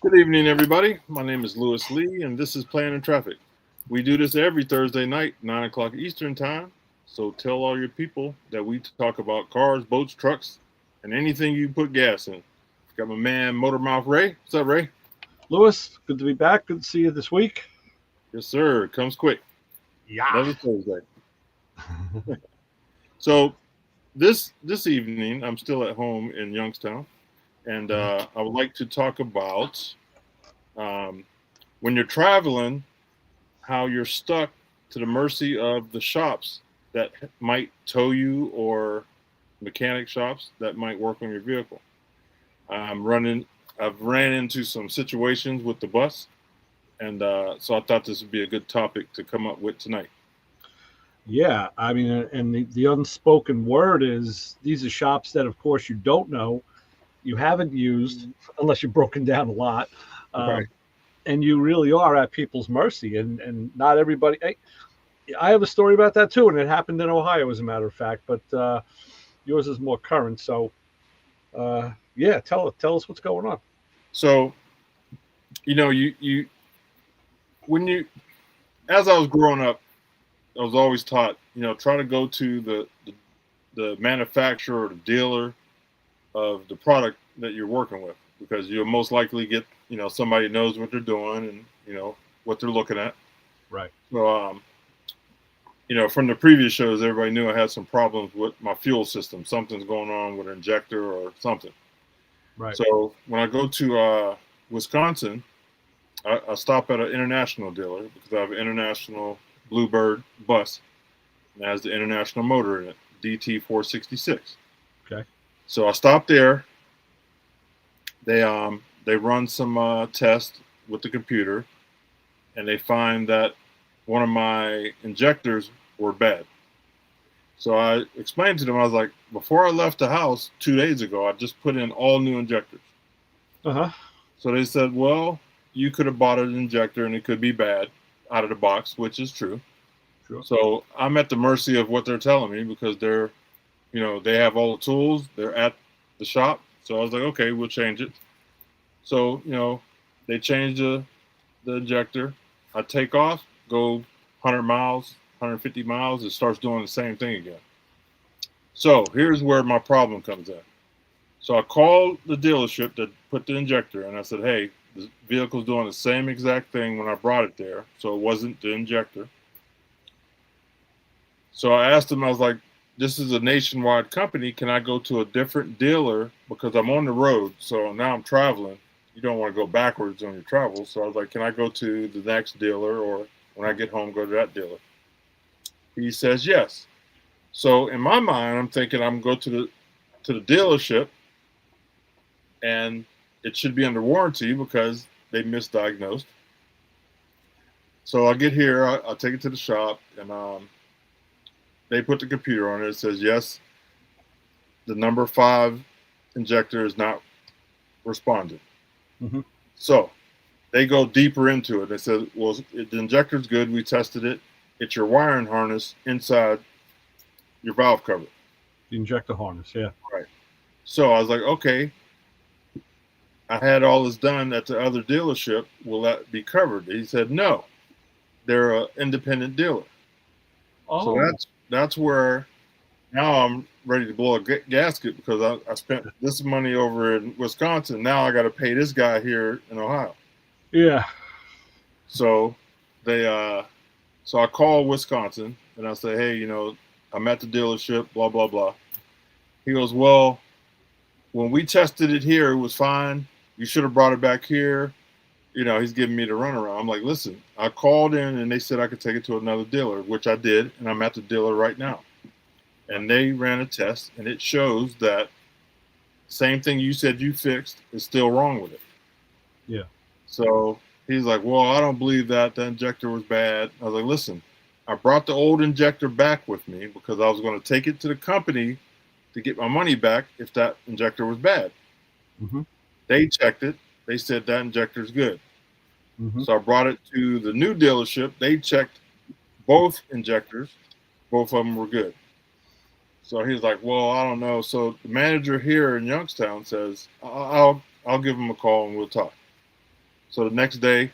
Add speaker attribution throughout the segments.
Speaker 1: Good evening, everybody. My name is Lewis Lee, and this is Playing in Traffic. We do this every Thursday night, 9 o'clock Eastern Time. So tell all your people that we talk about cars, boats, trucks, and anything you put gas in. Got my man Motor Mouth Ray. What's up, Ray?
Speaker 2: Lewis, good to be back. Good to see you this week.
Speaker 1: Yes, sir. It comes quick.
Speaker 2: Yeah.
Speaker 1: Another Thursday. So this evening, I'm still at home in Youngstown, and I would like to talk about um, when you're traveling, how you're stuck to the mercy of the shops that might tow you or mechanic shops that might work on your vehicle. I'm running. I've ran into some situations with the bus, and so I thought this would be a good topic to come up with tonight.
Speaker 2: Yeah. I mean, and the unspoken word is these are shops that, of course, you don't know, you haven't used unless you're broken down a lot.
Speaker 1: Right.
Speaker 2: Um, and you really are at people's mercy. And not everybody. I have a story about that too, and it happened in Ohio, as a matter of fact. But yours is more current. So, yeah, tell us what's going on.
Speaker 1: So you when you as I was growing up, I was always taught try to go to the manufacturer or the dealer of the product that you're working with because you'll most likely get somebody knows what they're doing and what they're looking at.
Speaker 2: Right.
Speaker 1: So from the previous shows, everybody knew I had some problems with my fuel system. Something's going on with an injector or something.
Speaker 2: Right.
Speaker 1: So when I go to Wisconsin, I stop at an international dealer because I have an international Bluebird bus and it has the international motor in it, DT466.
Speaker 2: Okay.
Speaker 1: So I stop there. They run some tests with the computer, and they find that one of my injectors were bad. So I explained to them, I was like, before I left the house 2 days ago, I just put in all new injectors.
Speaker 2: Uh huh.
Speaker 1: So they said, well, you could have bought an injector and it could be bad out of the box, which is true.
Speaker 2: Sure.
Speaker 1: So I'm at the mercy of what they're telling me because they have all the tools. They're at the shop. So I was like, okay, we'll change it. So, they change the injector. I take off, go 100 miles, 150 miles. It starts doing the same thing again. So here's where my problem comes in. So I called the dealership that put the injector and I said, hey, the vehicle's doing the same exact thing when I brought it there. So it wasn't the injector. So I asked them, I was like, this is a nationwide company. Can I go to a different dealer? Because I'm on the road. So now I'm traveling. You don't want to go backwards on your travels. So I was like, can I go to the next dealer or when I get home, go to that dealer? He says yes. So in my mind, I'm thinking I'm going to the dealership and it should be under warranty because they misdiagnosed. So I get here, I take it to the shop, and they put the computer on it. It says, yes, the number 5 injector is not responding.
Speaker 2: Mm-hmm.
Speaker 1: So they go deeper into it. They said, well, the injector's good. We tested it. It's your wiring harness inside your valve cover.
Speaker 2: The injector harness. Yeah.
Speaker 1: Right. So I was like, okay, I had all this done at the other dealership. Will that be covered? He said, no, they're an independent dealer. So
Speaker 2: Oh.
Speaker 1: that's where now I'm ready to blow a gasket because I spent this money over in Wisconsin. Now I got to pay this guy here in Ohio.
Speaker 2: Yeah.
Speaker 1: So so I call Wisconsin and I say, hey, I'm at the dealership, blah, blah, blah. He goes, well, when we tested it here, it was fine. You should have brought it back here. He's giving me the runaround. I'm like, listen, I called in and they said I could take it to another dealer, which I did. And I'm at the dealer right now. And they ran a test and it shows that same thing you said you fixed is still wrong with it.
Speaker 2: Yeah.
Speaker 1: So he's like, well, I don't believe that. The injector was bad. I was like, listen, I brought the old injector back with me because I was going to take it to the company to get my money back if that injector was bad.
Speaker 2: Mm-hmm.
Speaker 1: They checked it. They said that injector's good.
Speaker 2: Mm-hmm.
Speaker 1: So I brought it to the new dealership. They checked both injectors. Both of them were good. So he's like, well, I don't know. So the manager here in Youngstown says, I'll give him a call and we'll talk. So the next day,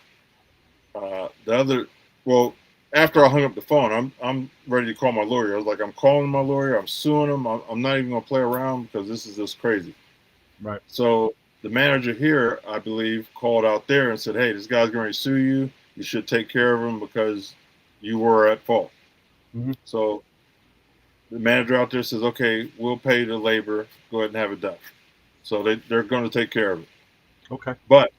Speaker 1: the other, well, after I hung up the phone, I'm ready to call my lawyer. I was like, I'm calling my lawyer. I'm suing him. I'm not even gonna play around because this is just crazy.
Speaker 2: Right.
Speaker 1: So the manager here, I believe, called out there and said, "Hey, this guy's going to sue you. You should take care of him because you were at fault."
Speaker 2: Hmm.
Speaker 1: So the manager out there says, "Okay, we'll pay the labor. Go ahead and have it done." So they're going to take care of it.
Speaker 2: Okay.
Speaker 1: But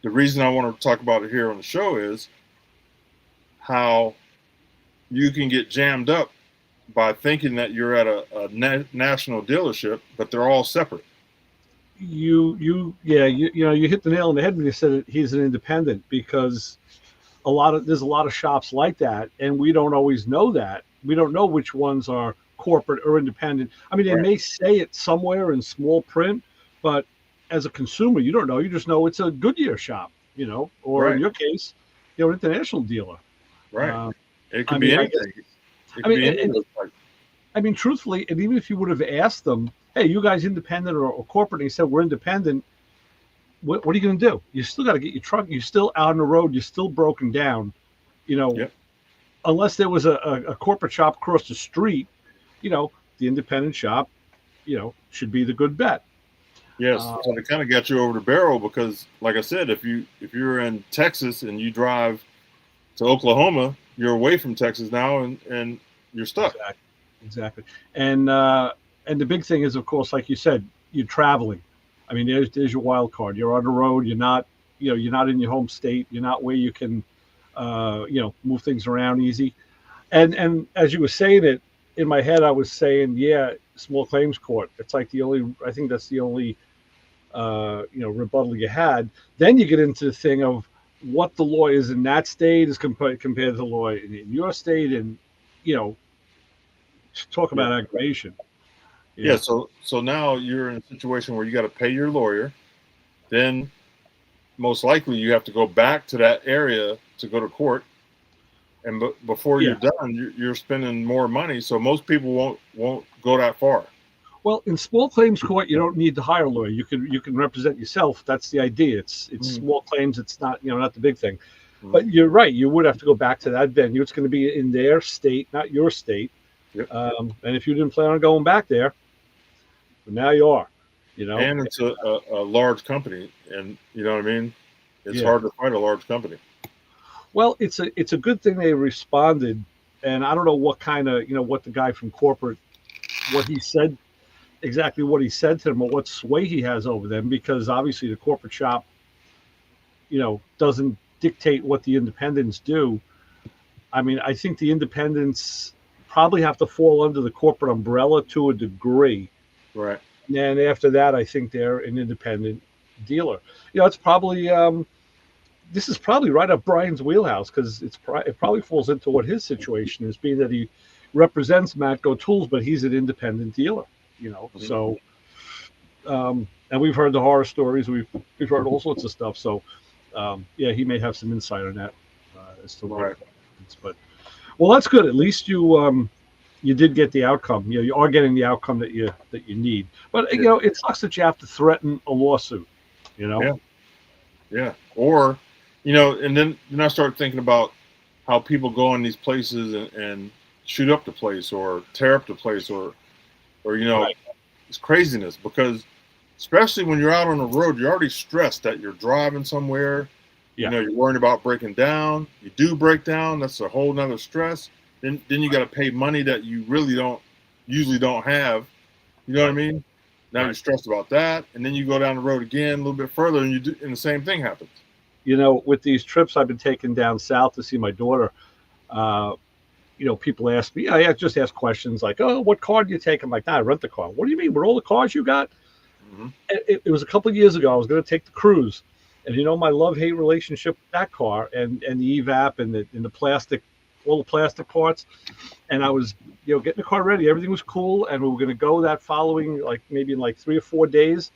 Speaker 1: the reason I want to talk about it here on the show is how you can get jammed up by thinking that you're at a national dealership, but they're all separate.
Speaker 2: You hit the nail on the head when you said he's an independent, because there's a lot of shops like that, and we don't always know that. We don't know which ones are corporate or independent. I mean, they
Speaker 1: Right.
Speaker 2: may say it somewhere in small print, but as a consumer, you don't know. You just know it's a Goodyear shop, or in
Speaker 1: Right.
Speaker 2: your case, an international dealer.
Speaker 1: Right.
Speaker 2: Um,
Speaker 1: It
Speaker 2: I
Speaker 1: could be
Speaker 2: mean, I guess.
Speaker 1: anything. It
Speaker 2: I
Speaker 1: could
Speaker 2: mean,
Speaker 1: be any of those types.
Speaker 2: truthfully, and even if you would have asked them, "Hey, you guys independent or corporate?" and he said, "We're independent." What are you going to do? You still got to get your truck. You're still out on the road. You're still broken down. You know,
Speaker 1: Yep.
Speaker 2: unless there was a corporate shop across the street, the independent shop, should be the good bet.
Speaker 1: Yes,
Speaker 2: Uh,
Speaker 1: so they kind of got you over the barrel because, like I said, if you're in Texas and you drive to Oklahoma, you're away from Texas now, and you're stuck.
Speaker 2: exactly, exactly. And the big thing is, of course, like you said, you're traveling. I mean, there's your wild card. You're on the road. You're not in your home state. You're not where you can, move things around easy. And as you were saying it, in my head, I was saying, yeah, small claims court. It's like I think that's the only rebuttal you had. Then you get into the thing of what the law is in that state is compared to the law in your state, and you know, talk
Speaker 1: Yeah,
Speaker 2: about aggravation.
Speaker 1: yeah.
Speaker 2: Yeah,
Speaker 1: So now you're in a situation where you got to pay your lawyer. Then most likely you have to go back to that area to go to court, and before
Speaker 2: yeah.
Speaker 1: you're done, you're spending more money. So most people won't go that far.
Speaker 2: Well, in small claims court, you don't need to hire a lawyer. You can represent yourself. That's the idea. It's
Speaker 1: Mhm.
Speaker 2: small claims. It's not the big thing.
Speaker 1: Mhm.
Speaker 2: But you're right. You would have to go back to that venue. It's going to be in their state, not your state.
Speaker 1: Yep.
Speaker 2: And if you didn't plan on going back there, well, now you are. You know.
Speaker 1: And it's a large company, and you know what I mean. It's
Speaker 2: Yeah.
Speaker 1: hard to find a large company.
Speaker 2: Well, it's a good thing they responded, and I don't know what kind of what the guy from corporate, what he said, exactly what he said to them, or what sway he has over them, because obviously the corporate shop doesn't dictate what the independents do. I mean, I think the independents probably have to fall under the corporate umbrella to a degree.
Speaker 1: Right.
Speaker 2: And then after that, I think they're an independent dealer. It's probably this is probably right up Brian's wheelhouse, because it probably falls into what his situation is, being that he represents Matco Tools, but he's an independent dealer.
Speaker 1: Mhm.
Speaker 2: So and we've heard the horror stories. We've heard all sorts of stuff. So yeah, he may have some insight on that as to what
Speaker 1: Right.
Speaker 2: happens. But well, that's good. At least you did get the outcome. You are getting the outcome that you need. But
Speaker 1: Yeah.
Speaker 2: it sucks that you have to threaten a lawsuit. You know.
Speaker 1: Yeah. Yeah. Or, and then I start thinking about how people go in these places and shoot up the place or tear up the place or
Speaker 2: Right.
Speaker 1: it's craziness because especially when you're out on the road, you're already stressed that you're driving somewhere.
Speaker 2: Yeah.
Speaker 1: You're worrying about breaking down. You do break down, that's a whole nother stress. Then you got to pay money that you really don't usually don't have. You know what I
Speaker 2: Right.
Speaker 1: mean? Now you're
Speaker 2: Right.
Speaker 1: stressed about that, and then you go down the road again a little bit further, and the same thing happens.
Speaker 2: With these trips I've been taking down south to see my daughter, uh, people ask me, I just ask questions like, "Oh, what car do you take?" I'm like, "Nah, I rent the car." "What do you mean? With all the cars you got?"
Speaker 1: Hmm.
Speaker 2: It was a couple of years ago. I was going to take the cruise, and my love hate relationship with that car, and the evap and the plastic, all the plastic parts. And I was getting the car ready. Everything was cool, and we were going to go that following, like maybe in like 3 or 4 days.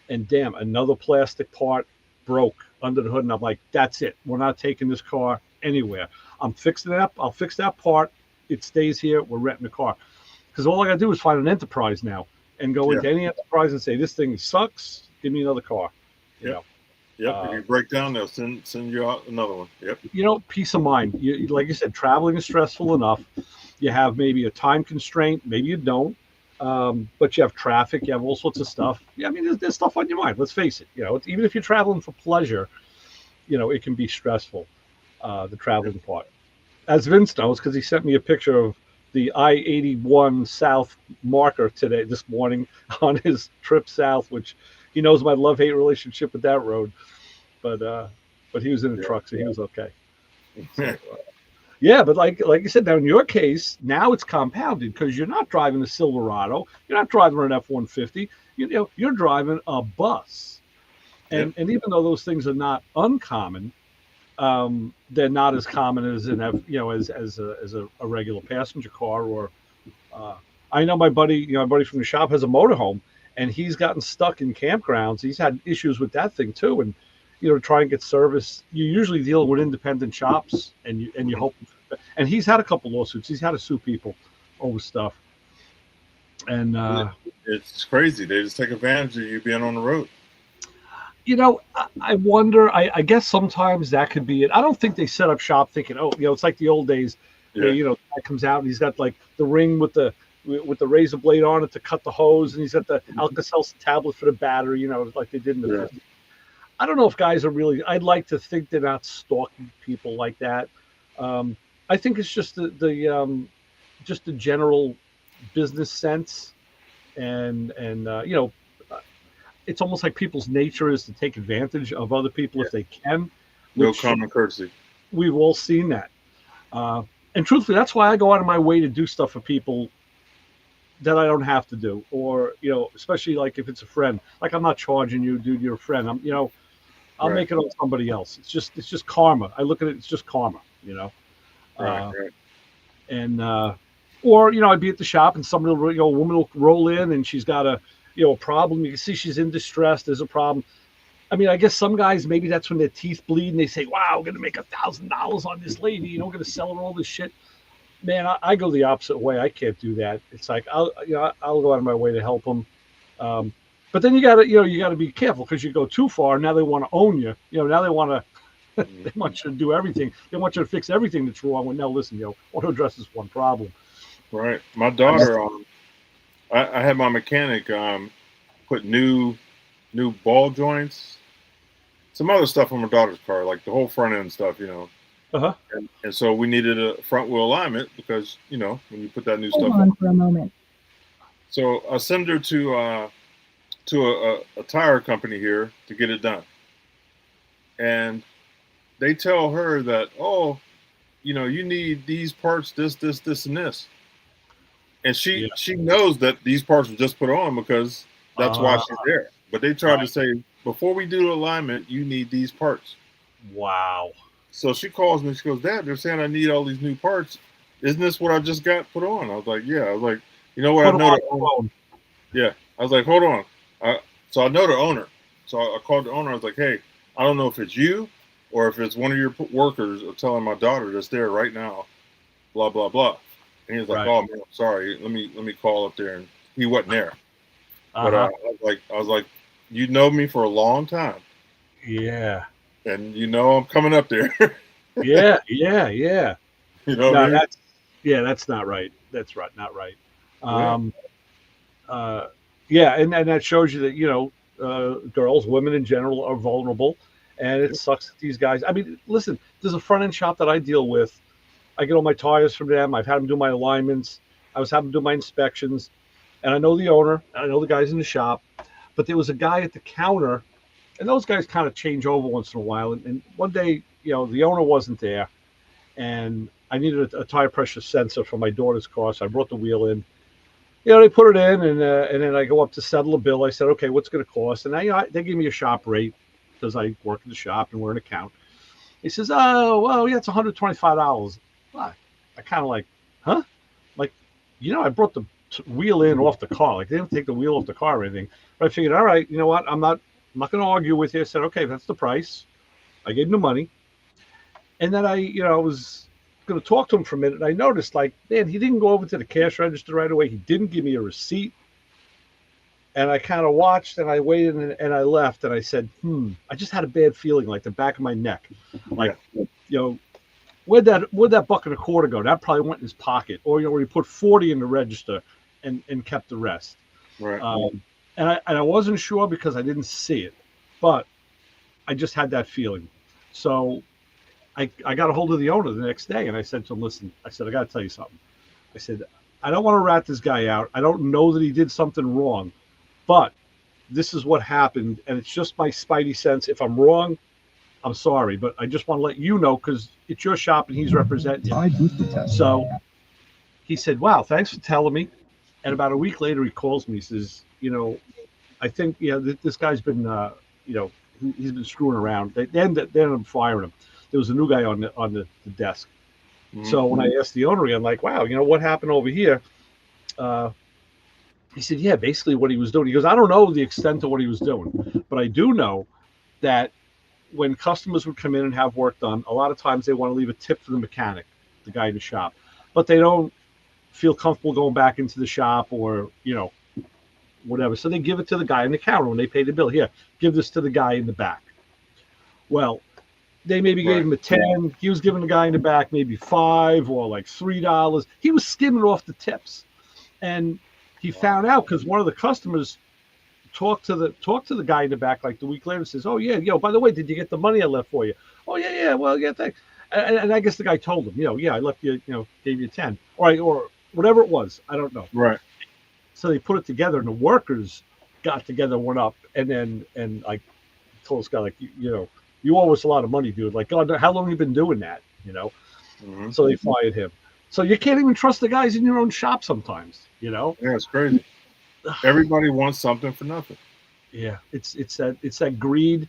Speaker 2: And damn, another plastic part broke under the hood, and I'm like, "That's it. We're not taking this car anywhere. I'm fixing it up. I'll fix that part. It stays here. We're renting the car." Because all I got to do is find an enterprise now and go
Speaker 1: Yeah,
Speaker 2: into any enterprise and say, "This thing sucks. Give me another car." You
Speaker 1: yeah.
Speaker 2: know.
Speaker 1: Yep. If you break down, they'll send you out another one. Yep.
Speaker 2: Peace of mind. Like you said, traveling is stressful enough. You have maybe a time constraint, maybe you don't, but you have traffic, you have all sorts of stuff. Yeah, I mean, there's stuff on your mind. Let's face it. Even if you're traveling for pleasure, it can be stressful. The traveling part, as Vince knows, because he sent me a picture of the I-81 South marker this morning on his trip south, which he knows my love-hate relationship with that road. But he was in a truck, so he was okay. So, yeah, but like you said, now in your case, now it's compounded because you're not driving a Silverado, you're not driving an F-150, you're driving a bus, and even though those things are not uncommon, they're not as common as a regular passenger car. Or I know my buddy from the shop has a motorhome, and he's gotten stuck in campgrounds. He's had issues with that thing too, and try and get service. You're usually dealing with independent shops, and you hope. And he's had a couple lawsuits. He's had to sue people over stuff. And
Speaker 1: it's crazy. They just take advantage of you being on the road.
Speaker 2: I wonder. I guess sometimes that could be it. I don't think they set up shop thinking, it's like the old days. Where, guy comes out and he's got like the ring with the razor blade on it to cut the hose, and he's got the Alka-Seltzer tablet for the battery. Like they did in the 50s. I don't know if guys are really. I'd like to think they're not stalking people like that. I think it's just the general business sense, and it's almost like people's nature is to take advantage of other people if they can.
Speaker 1: No common courtesy.
Speaker 2: We've all seen that, and truthfully, that's why I go out of my way to do stuff for people that I don't have to do, or especially like if it's a friend. Like I'm not charging you, dude. You're a friend. I'll make it on somebody else. It's just karma. I look at it. It's just karma.
Speaker 1: Right.
Speaker 2: And or I'd be at the shop and somebody will, a woman will roll in and she's got a problem. You can see she's in distress. There's a problem. I mean, I guess some guys, maybe that's when their teeth bleed and they say, wow, we're going to make $1,000 on this lady, we're going to sell her all this shit. Man, I go the opposite way. I can't do that. It's like, I'll go out of my way to help them. But then you gotta be careful because you go too far. Now they want to own you. Now they want to, they want you to do everything. They want you to fix everything that's wrong. Well, now listen, auto address is one problem.
Speaker 1: Right. My daughter, I had my mechanic put new ball joints, some other stuff on my daughter's car, like the whole front end stuff,
Speaker 2: Uh-huh.
Speaker 1: And so we needed a front wheel alignment because when you put that new stuff
Speaker 3: on for a moment.
Speaker 1: So I send her to a tire company here to get it done, and they tell her that you need these parts, this, and this. And she knows that these parts were just put on because that's why she's there. But they tried to say, before we do the alignment, you need these parts.
Speaker 2: Wow. So
Speaker 1: she calls me. She goes, Dad, they're saying I need all these new parts. Isn't this what I just got put on? I was like, yeah. I was like, you know what? I know the owner. Yeah. I was like, hold on. So I know the owner. So I called the owner. I was like, hey, I don't know if it's you or if it's one of your workers or telling my daughter that's there right now, blah, blah, blah. And he was like, oh, man, I'm sorry. Let me call up there. And he wasn't there. But I was like, you know me for a long time.
Speaker 2: Yeah.
Speaker 1: And I'm coming up there.
Speaker 2: Yeah.
Speaker 1: What I mean?
Speaker 2: That's not right. That's right, not right. And that shows you that girls, women in general, are vulnerable, and it sucks that these guys. I mean, listen, there's a front end shop that I deal with. I get all my tires from them. I've had them do my alignments. I was having them do my inspections, and I know the owner. And I know the guys in the shop, but there was a guy at the counter. And those guys kind of change over once in a while. And one day, the owner wasn't there, and I needed a tire pressure sensor for my daughter's car. So I brought the wheel in. They put it in, and then I go up to settle a bill. I said, okay, what's it going to cost? And they gave me a shop rate because I work in the shop and we're an account. He says, oh, well, yeah, it's $125. I kind of like, huh? Like, I brought the wheel in off the car. Like, they didn't take the wheel off the car or anything. But I figured, all right, you know what? I'm not going to argue with you. I said, okay, that's the price. I gave him the money. And then I was going to talk to him for a minute. And I noticed, like, man, he didn't go over to the cash register right away. He didn't give me a receipt. And I kind of watched and I waited and I left and I said, I just had a bad feeling, like the back of my neck. Like,
Speaker 1: Yeah.
Speaker 2: you know, where'd that buck and a quarter go? That probably went in his pocket. Or, he put 40 in the register and kept the rest.
Speaker 1: Right.
Speaker 2: And I wasn't sure because I didn't see it, but I just had that feeling. So I got a hold of the owner the next day and I said to him, listen, I said, I got to tell you something. I said, I don't want to rat this guy out. I don't know that he did something wrong, but this is what happened. And it's just my spidey sense. If I'm wrong, I'm sorry, but I just want to let you know because it's your shop and he's representing you. So he said, wow, thanks for telling me. And about a week later, he calls me. He says, I think, this guy's been, he's been screwing around. They ended up firing him. There was a new guy on the desk.
Speaker 1: Mm-hmm.
Speaker 2: So when I asked the owner again, like, wow, what happened over here? He said, yeah, basically what he was doing. He goes, I don't know the extent of what he was doing, but I do know that when customers would come in and have work done, a lot of times they want to leave a tip for the mechanic, the guy in the shop, but they don't feel comfortable going back into the shop or, whatever. So they give it to the guy in the counter when they pay the bill. Here, give this to the guy in the back. Well, they maybe gave him a 10. He was giving the guy in the back maybe $5 or like $3. He was skimming off the tips. And he found out because one of the customers talked to the guy in the back like the week later and says, oh yeah, by the way, did you get the money I left for you? Oh yeah, well, yeah, thanks. And I guess the guy told him, yeah, I left you, gave you 10. Or whatever it was. I don't know.
Speaker 1: Right.
Speaker 2: So they put it together and the workers got together, went up, and like told this guy, like, you owe us a lot of money, dude. Like, God, how long have you been doing that?
Speaker 1: Mm-hmm.
Speaker 2: So they fired him. So you can't even trust the guys in your own shop sometimes,
Speaker 1: Yeah, it's crazy. Everybody wants something for nothing.
Speaker 2: Yeah, it's that greed.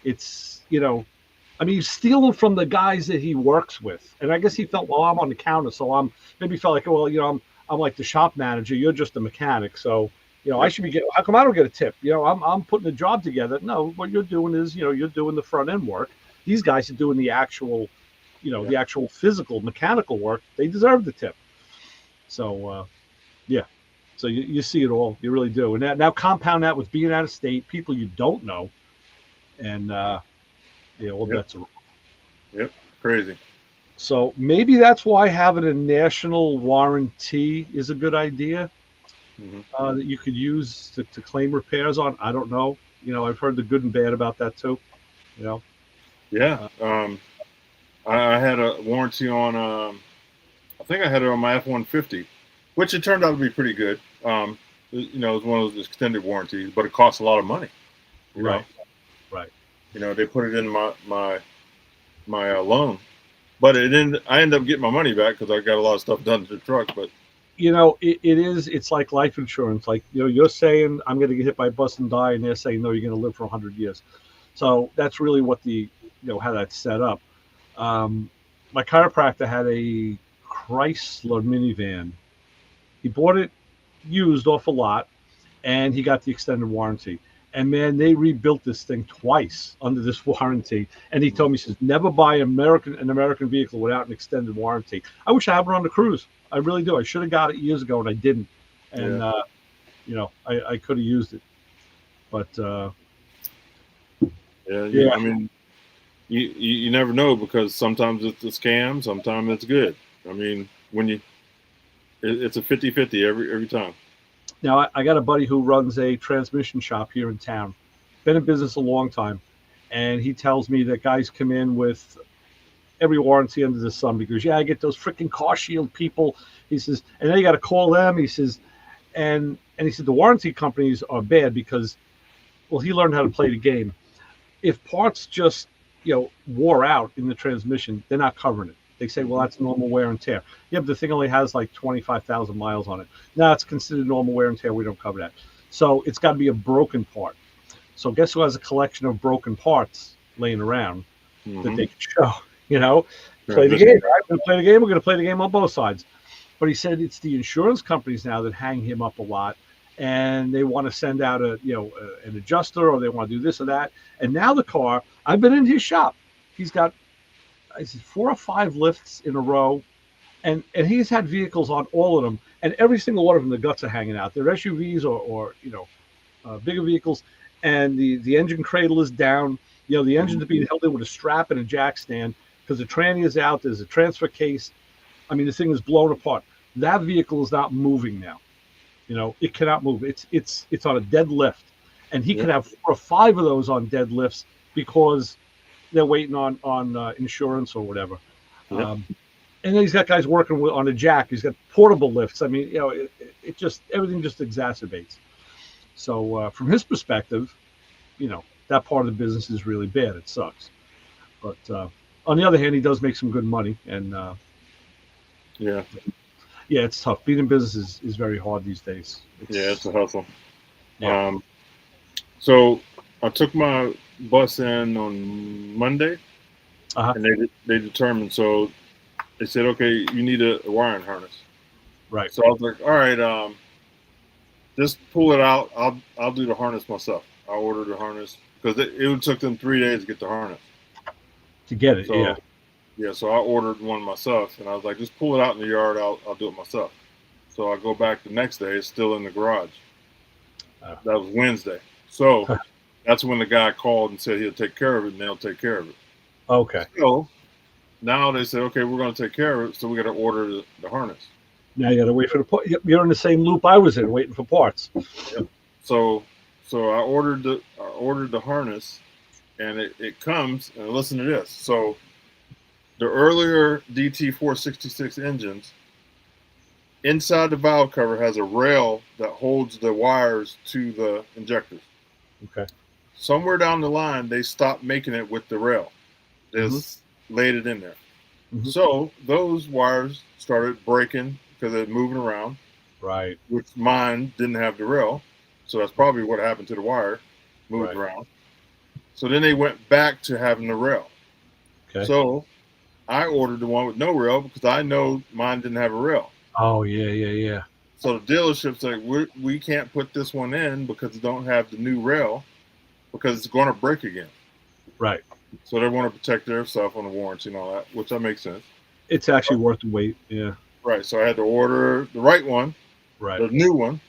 Speaker 2: It's he's stealing from the guys that he works with, and I guess he felt, well, I'm on the counter, so maybe felt like, well, I'm like the shop manager, you're just a mechanic, so I should be getting. How come I don't get a tip? I'm putting a job together. No, what you're doing is you're doing the front end work. These guys are doing the actual, the actual physical mechanical work. They deserve the tip. So yeah. So you see it all, you really do, and now compound that with being out of state, people you don't know, and all bets are off.
Speaker 1: Yep, crazy.
Speaker 2: So maybe that's why having a national warranty is a good idea.
Speaker 1: Mm-hmm.
Speaker 2: That you could use to claim repairs on. I don't know. I've heard the good and bad about that too.
Speaker 1: Yeah. I had a warranty on. I think I had it on my F-150, which it turned out to be pretty good. It was one of those extended warranties, but it costs a lot of money.
Speaker 2: Right.
Speaker 1: They put it in my loan, but I ended up getting my money back because I got a lot of stuff done to the truck. But
Speaker 2: it's like life insurance. Like, you're saying I'm going to get hit by a bus and die, and they're saying, no, you're going to live for 100 years. So that's really what how that's set up. My chiropractor had a Chrysler minivan. He bought it used off a lot, and he got the extended warranty. And man, they rebuilt this thing twice under this warranty. And he told me, he says, never buy an American vehicle without an extended warranty. I wish I had one on the cruise. I really do. I should have got it years ago, and I didn't. And I could have used it. But
Speaker 1: yeah. I mean, you never know, because sometimes it's a scam, sometimes it's good. I mean, it's a 50-50 every time.
Speaker 2: Now, I got a buddy who runs a transmission shop here in town. Been in business a long time. And he tells me that guys come in with every warranty under the sun. Because, I get those freaking Car Shield people. He says, and then you got to call them. He says, and he said the warranty companies are bad because, well, he learned how to play the game. If parts just, wore out in the transmission, they're not covering it. They say, well, that's normal wear and tear. Yeah, but the thing only has like 25,000 miles on it. Now it's considered normal wear and tear. We don't cover that. So it's got to be a broken part. So guess who has a collection of broken parts laying around that they can show, play the game. Right? We're going to play the game. We're going to play the game on both sides. But he said it's the insurance companies now that hang him up a lot, and they want to send out an adjuster, or they want to do this or that. And now the car, I've been in his shop. He's got 4 or 5 lifts in a row, and he's had vehicles on all of them, and every single one of them, the guts are hanging out. They're SUVs or bigger vehicles, and the engine cradle is down. You know, the engine is being held in with a strap and a jack stand because the tranny is out. There's a transfer case. I mean, the thing is blown apart. That vehicle is not moving now. You know, it cannot move. It's on a dead lift, and he
Speaker 1: Yeah.
Speaker 2: could have 4 or 5 of those on dead lifts because they're waiting on insurance or whatever.
Speaker 1: Yeah.
Speaker 2: And then he's got guys working on a jack. He's got portable lifts. I mean, you know, it just everything just exacerbates. So from his perspective, you know, that part of the business is really bad. It sucks. But on the other hand, he does make some good money, and
Speaker 1: Yeah.
Speaker 2: yeah, it's tough. Being in business is very hard these days.
Speaker 1: It's a hustle.
Speaker 2: Yeah.
Speaker 1: So I took my bus in on Monday, and they determined. So they said, okay, you need a wiring harness.
Speaker 2: Right.
Speaker 1: So I was like, all right, just pull it out. I'll do the harness myself. I ordered the harness because it took them 3 days to get the harness.
Speaker 2: To get it,
Speaker 1: So,
Speaker 2: yeah.
Speaker 1: Yeah, so I ordered one myself, and I was like, just pull it out in the yard. I'll do it myself. So I go back the next day. It's still in the garage.
Speaker 2: Oh.
Speaker 1: That was Wednesday. So that's when the guy called and said he'll take care of it, and they'll take care of it.
Speaker 2: Okay.
Speaker 1: So now they said, okay, we're going to take care of it, so we got to order the harness.
Speaker 2: Now you got to wait for the part. You're in the same loop I was in, waiting for parts.
Speaker 1: Yep. So I ordered the harness, and it comes. And listen to this. So the earlier DT466 engines, inside the valve cover has a rail that holds the wires to the injectors.
Speaker 2: Okay.
Speaker 1: Somewhere down the line, they stopped making it with the rail. They just laid it in there.
Speaker 2: Mm-hmm.
Speaker 1: So those wires started breaking because they're moving around.
Speaker 2: Right.
Speaker 1: Which mine didn't have the rail. So that's probably what happened to the wire, moved around. So then they went back to having the rail.
Speaker 2: Okay.
Speaker 1: So I ordered the one with no rail because I know mine didn't have a rail.
Speaker 2: Oh, yeah.
Speaker 1: So the dealership's like, we can't put this one in because it don't have the new rail because it's going to break again.
Speaker 2: Right.
Speaker 1: So they want to protect their stuff on the warranty and all that, which that makes sense.
Speaker 2: It's actually worth the wait. Yeah.
Speaker 1: Right. So I had to order the right one, the new one.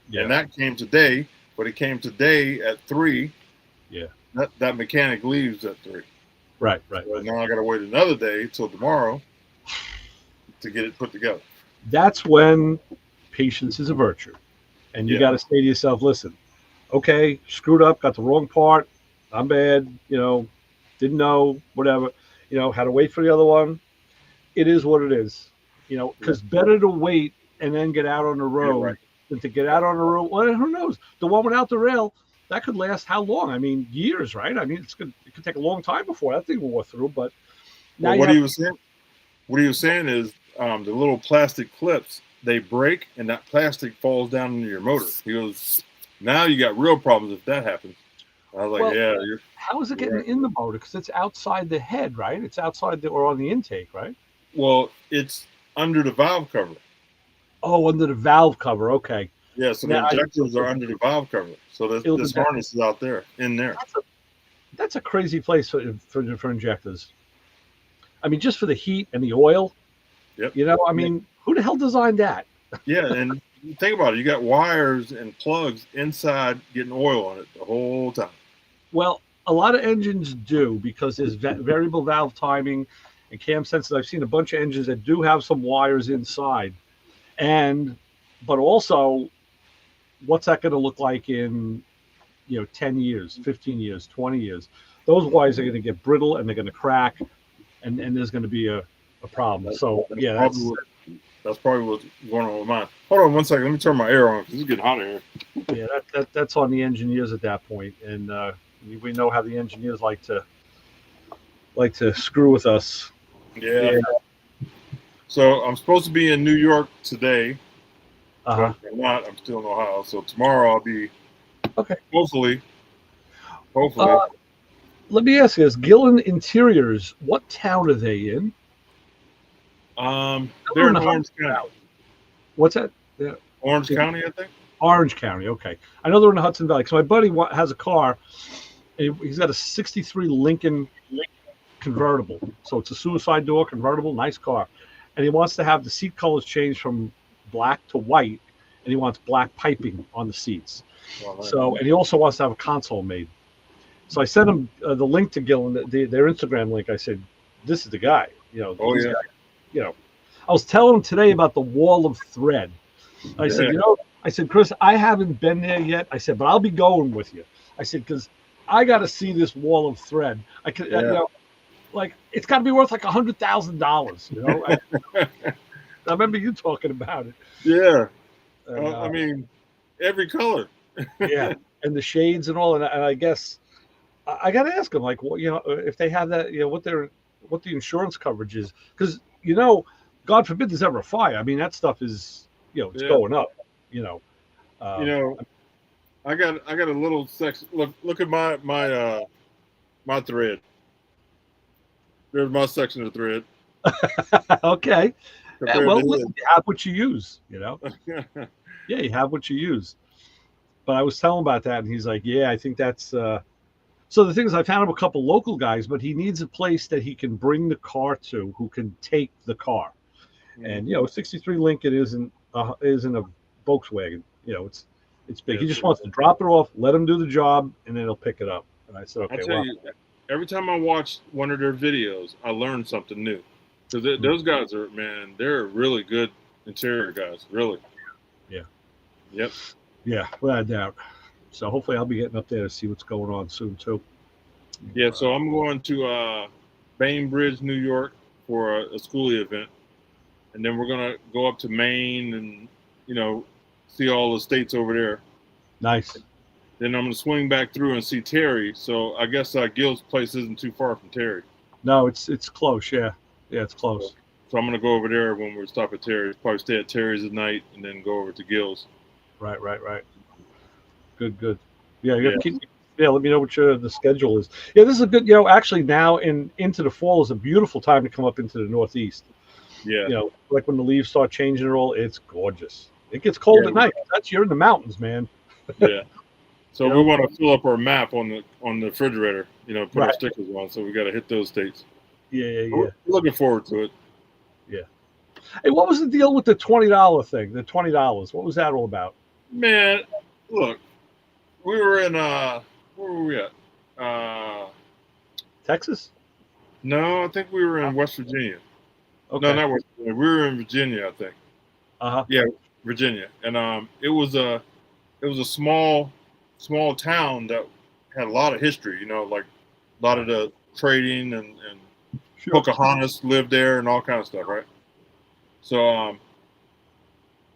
Speaker 1: Yeah. And that came today, but it came today at 3.
Speaker 2: Yeah.
Speaker 1: That mechanic leaves at 3.
Speaker 2: Right.
Speaker 1: So now I got to wait another day till tomorrow to get it put together.
Speaker 2: That's when patience is a virtue. And you got to say to yourself, listen, okay, screwed up, got the wrong part. I'm bad, you know, didn't know, whatever, you know, had to wait for the other one. It is what it is, you know, because better to wait and then get out on the road than to get out on the road. Well, who knows? The one without the rail, that could last how long? I mean, years, right? I mean, it could take a long time before that thing wore through. But now
Speaker 1: what he was saying is the little plastic clips, they break and that plastic falls down into your motor. He goes, now you got real problems if that happens. I was like,
Speaker 2: how is it getting in the motor? Because it's outside the head, right? It's outside or on the intake, right?
Speaker 1: Well, it's under the valve cover.
Speaker 2: Oh, under the valve cover. Okay.
Speaker 1: Yeah, so the injectors are under the valve cover. So this harness is out there, in there.
Speaker 2: That's a crazy place for injectors. I mean, just for the heat and the oil.
Speaker 1: Yep.
Speaker 2: You know, I mean, who the hell designed that?
Speaker 1: Yeah, and think about it. You got wires and plugs inside getting oil on it the whole time.
Speaker 2: Well, a lot of engines do because there's variable valve timing and cam sensors. I've seen a bunch of engines that do have some wires inside. But also, what's that going to look like in, 10 years, 15 years, 20 years? Those wires are going to get brittle and they're going to crack, and there's going to be a problem.
Speaker 1: That's probably what's going on with mine. Hold on one second. Let me turn my air on because it's getting hot in here.
Speaker 2: Yeah, that's on the engineers at that point, and we know how the engineers like to screw with us.
Speaker 1: Yeah. So I'm supposed to be in New York today.
Speaker 2: Uh-huh.
Speaker 1: But I'm not. I'm still in Ohio. So tomorrow I'll be.
Speaker 2: Okay.
Speaker 1: Hopefully.
Speaker 2: Let me ask you this: Gillen Interiors. What town are they in?
Speaker 1: They're in Orange County.
Speaker 2: What's that? Yeah.
Speaker 1: Orange County, I think.
Speaker 2: Orange County. Okay, I know they're in the Hudson Valley. So my buddy has a car. And he's got a '63 Lincoln convertible. So it's a suicide door convertible, nice car. And he wants to have the seat colors changed from black to white, and he wants black piping on the seats.
Speaker 1: Well, nice.
Speaker 2: So, and he also wants to have a console made. So I sent him the link to Gillen, their Instagram link. I said, "This is the guy."
Speaker 1: Oh
Speaker 2: This
Speaker 1: yeah,
Speaker 2: guy. I was telling him today about the wall of thread. I said,
Speaker 1: yeah,
Speaker 2: I said, Chris, I haven't been there yet. I said, but I'll be going with you. I said, because I got to see this wall of thread. I could,
Speaker 1: yeah.
Speaker 2: like it's got to be worth like $100,000. I remember you talking about it.
Speaker 1: Yeah.
Speaker 2: And,
Speaker 1: I mean, every color.
Speaker 2: yeah, and the shades and all, and I guess I got to ask them like, if they have that, what the insurance coverage is, because God forbid there's ever a fire. I mean, that stuff is, it's
Speaker 1: Yeah.
Speaker 2: going up. You know,
Speaker 1: You
Speaker 2: um,
Speaker 1: know, I got a little section. Look at my thread. There's my section of thread
Speaker 2: okay. Yeah,
Speaker 1: compared
Speaker 2: well,
Speaker 1: to
Speaker 2: listen, you have what you use.
Speaker 1: his.
Speaker 2: Yeah, you have what you use. But I was telling him about that, and he's like, "Yeah, I think that's." So the thing is, I found him a couple local guys, but he needs a place that he can bring the car to, who can take the car. And 63 Lincoln isn't a Volkswagen. It's big.
Speaker 1: Yeah,
Speaker 2: He just wants to drop it off, let him do the job, and then he'll pick it up. And I said,
Speaker 1: I
Speaker 2: okay,
Speaker 1: tell
Speaker 2: well,
Speaker 1: you, every time I watch one of their videos, I learn something new. Because
Speaker 2: Hmm.
Speaker 1: those guys are, man, they're really good interior guys. Really.
Speaker 2: Yeah.
Speaker 1: Yep.
Speaker 2: Yeah, without a doubt. So hopefully I'll be getting up there to see what's going on soon too.
Speaker 1: Yeah. So I'm going to Bainbridge, New York, for a schoolie event, and then we're gonna go up to Maine and see all the states over there.
Speaker 2: Nice.
Speaker 1: Then I'm gonna swing back through and see Terry. So I guess Gil's place isn't too far from Terry.
Speaker 2: No, it's close. Yeah, it's close.
Speaker 1: So I'm gonna go over there when we stop at Terry's. Probably stay at Terry's at night and then go over to Gil's.
Speaker 2: Right. Good. Yeah, let me know what the schedule is. Yeah, this is a good. Actually now into the fall is a beautiful time to come up into the Northeast.
Speaker 1: Yeah.
Speaker 2: Like when the leaves start changing and all, it's gorgeous. It gets cold at night. You're in the mountains, man.
Speaker 1: Yeah. So we want to fill up our map on the refrigerator. Put our stickers on. So we got to hit those states.
Speaker 2: Yeah.
Speaker 1: We're looking forward to it.
Speaker 2: Yeah. Hey, what was the deal with the $20 thing? The $20. What was that all about?
Speaker 1: Man, look, we were in where were we at?
Speaker 2: Texas?
Speaker 1: No, I think we were in West Virginia.
Speaker 2: Okay.
Speaker 1: No, not West Virginia. We were in Virginia, I think. Yeah, Virginia, and it was a small town that had a lot of history. Like a lot of the trading and
Speaker 2: Sure.
Speaker 1: Pocahontas lived there and all kind of stuff, right? So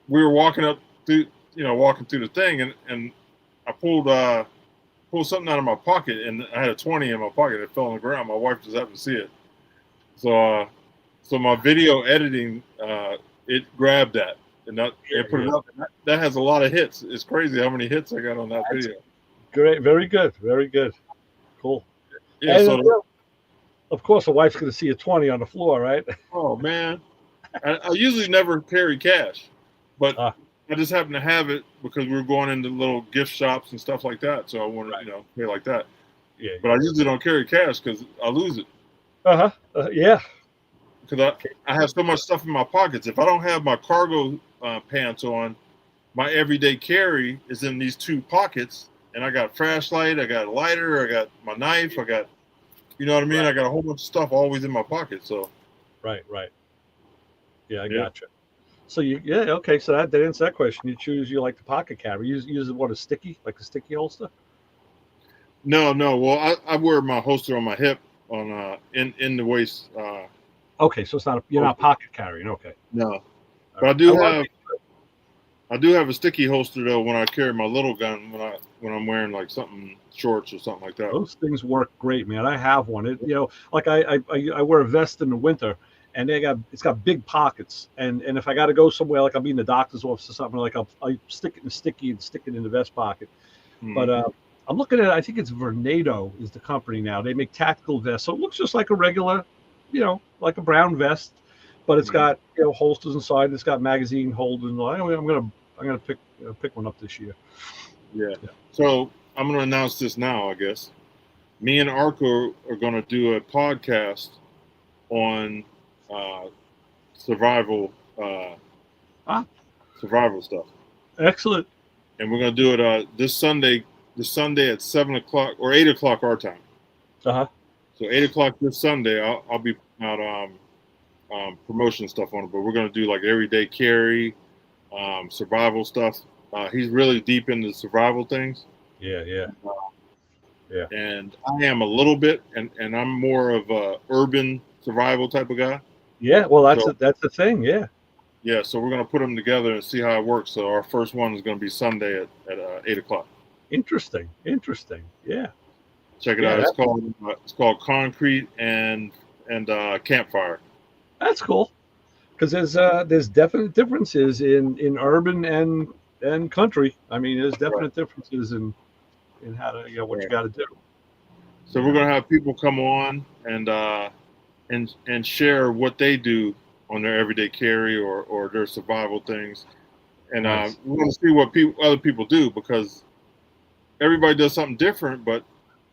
Speaker 1: we were walking up through the thing, and I pulled something out of my pocket, and I had a 20 in my pocket. It fell on the ground. My wife just happened to see it. So my video editing, it grabbed that, and it put it up. That has a lot of hits. It's crazy how many hits I got on that video.
Speaker 2: Great, very good, cool.
Speaker 1: Yeah.
Speaker 2: And of course, the wife's going to see a 20 on the floor, right?
Speaker 1: Oh man, I usually never carry cash, but I just happened to have it because we were going into little gift shops and stuff like that. So I wanted pay like that.
Speaker 2: Yeah.
Speaker 1: But I usually don't carry cash because I lose it.
Speaker 2: Yeah.
Speaker 1: Because I have so much stuff in my pockets. If I don't have my cargo pants on, my everyday carry is in these two pockets, and I got a flashlight, I got a lighter, I got my knife, I got, you know what I mean? Right. I got a whole bunch of stuff always in my pocket. So.
Speaker 2: Right. Yeah, I gotcha. So okay. So that answers that question. You like the pocket carry. You use what, a sticky holster?
Speaker 1: No. Well, I wear my holster on my hip, on in the waist.
Speaker 2: Okay, so you're not pocket carrying. Okay.
Speaker 1: No, but right. I do have a sticky holster though when I carry my little gun when I'm wearing like something shorts or something like that.
Speaker 2: Those things work great, man. I have one. Like I wear a vest in the winter, and it's got big pockets, and if I got to go somewhere, like I'll be in the doctor's office or something, like I'll stick it in the sticky and stick it in the vest pocket. Mm-hmm. But I'm looking at, I think it's Vornado is the company now. They make tactical vests, so it looks just like a regular, like a brown vest, but it's got holsters inside. It's got magazine holders. I'm gonna pick one up this year.
Speaker 1: Yeah. So I'm gonna announce this now. I guess me and Arco are gonna do a podcast on survival stuff.
Speaker 2: Excellent.
Speaker 1: and we're going to do it this Sunday. This Sunday at 7 o'clock or 8 o'clock our time.
Speaker 2: Uh-huh.
Speaker 1: So 8 o'clock this Sunday, I'll be putting out promotion stuff on it. But we're going to do like everyday carry, survival stuff. He's really deep into survival things.
Speaker 2: Yeah, yeah. Yeah.
Speaker 1: And I am a little bit, and I'm more of a urban survival type of guy.
Speaker 2: Yeah, well, that's the thing. Yeah.
Speaker 1: Yeah, so we're going to put them together and see how it works. So our first one is going to be Sunday at 8 o'clock.
Speaker 2: Interesting. Yeah.
Speaker 1: Check it out. It's called Concrete and Campfire.
Speaker 2: That's cool. Because there's definite differences in urban and country. I mean, there's definite differences in how to what you got to do.
Speaker 1: So we're going to have people come on and share what they do on their everyday carry or their survival things, and we want to see what other people do, because everybody does something different, but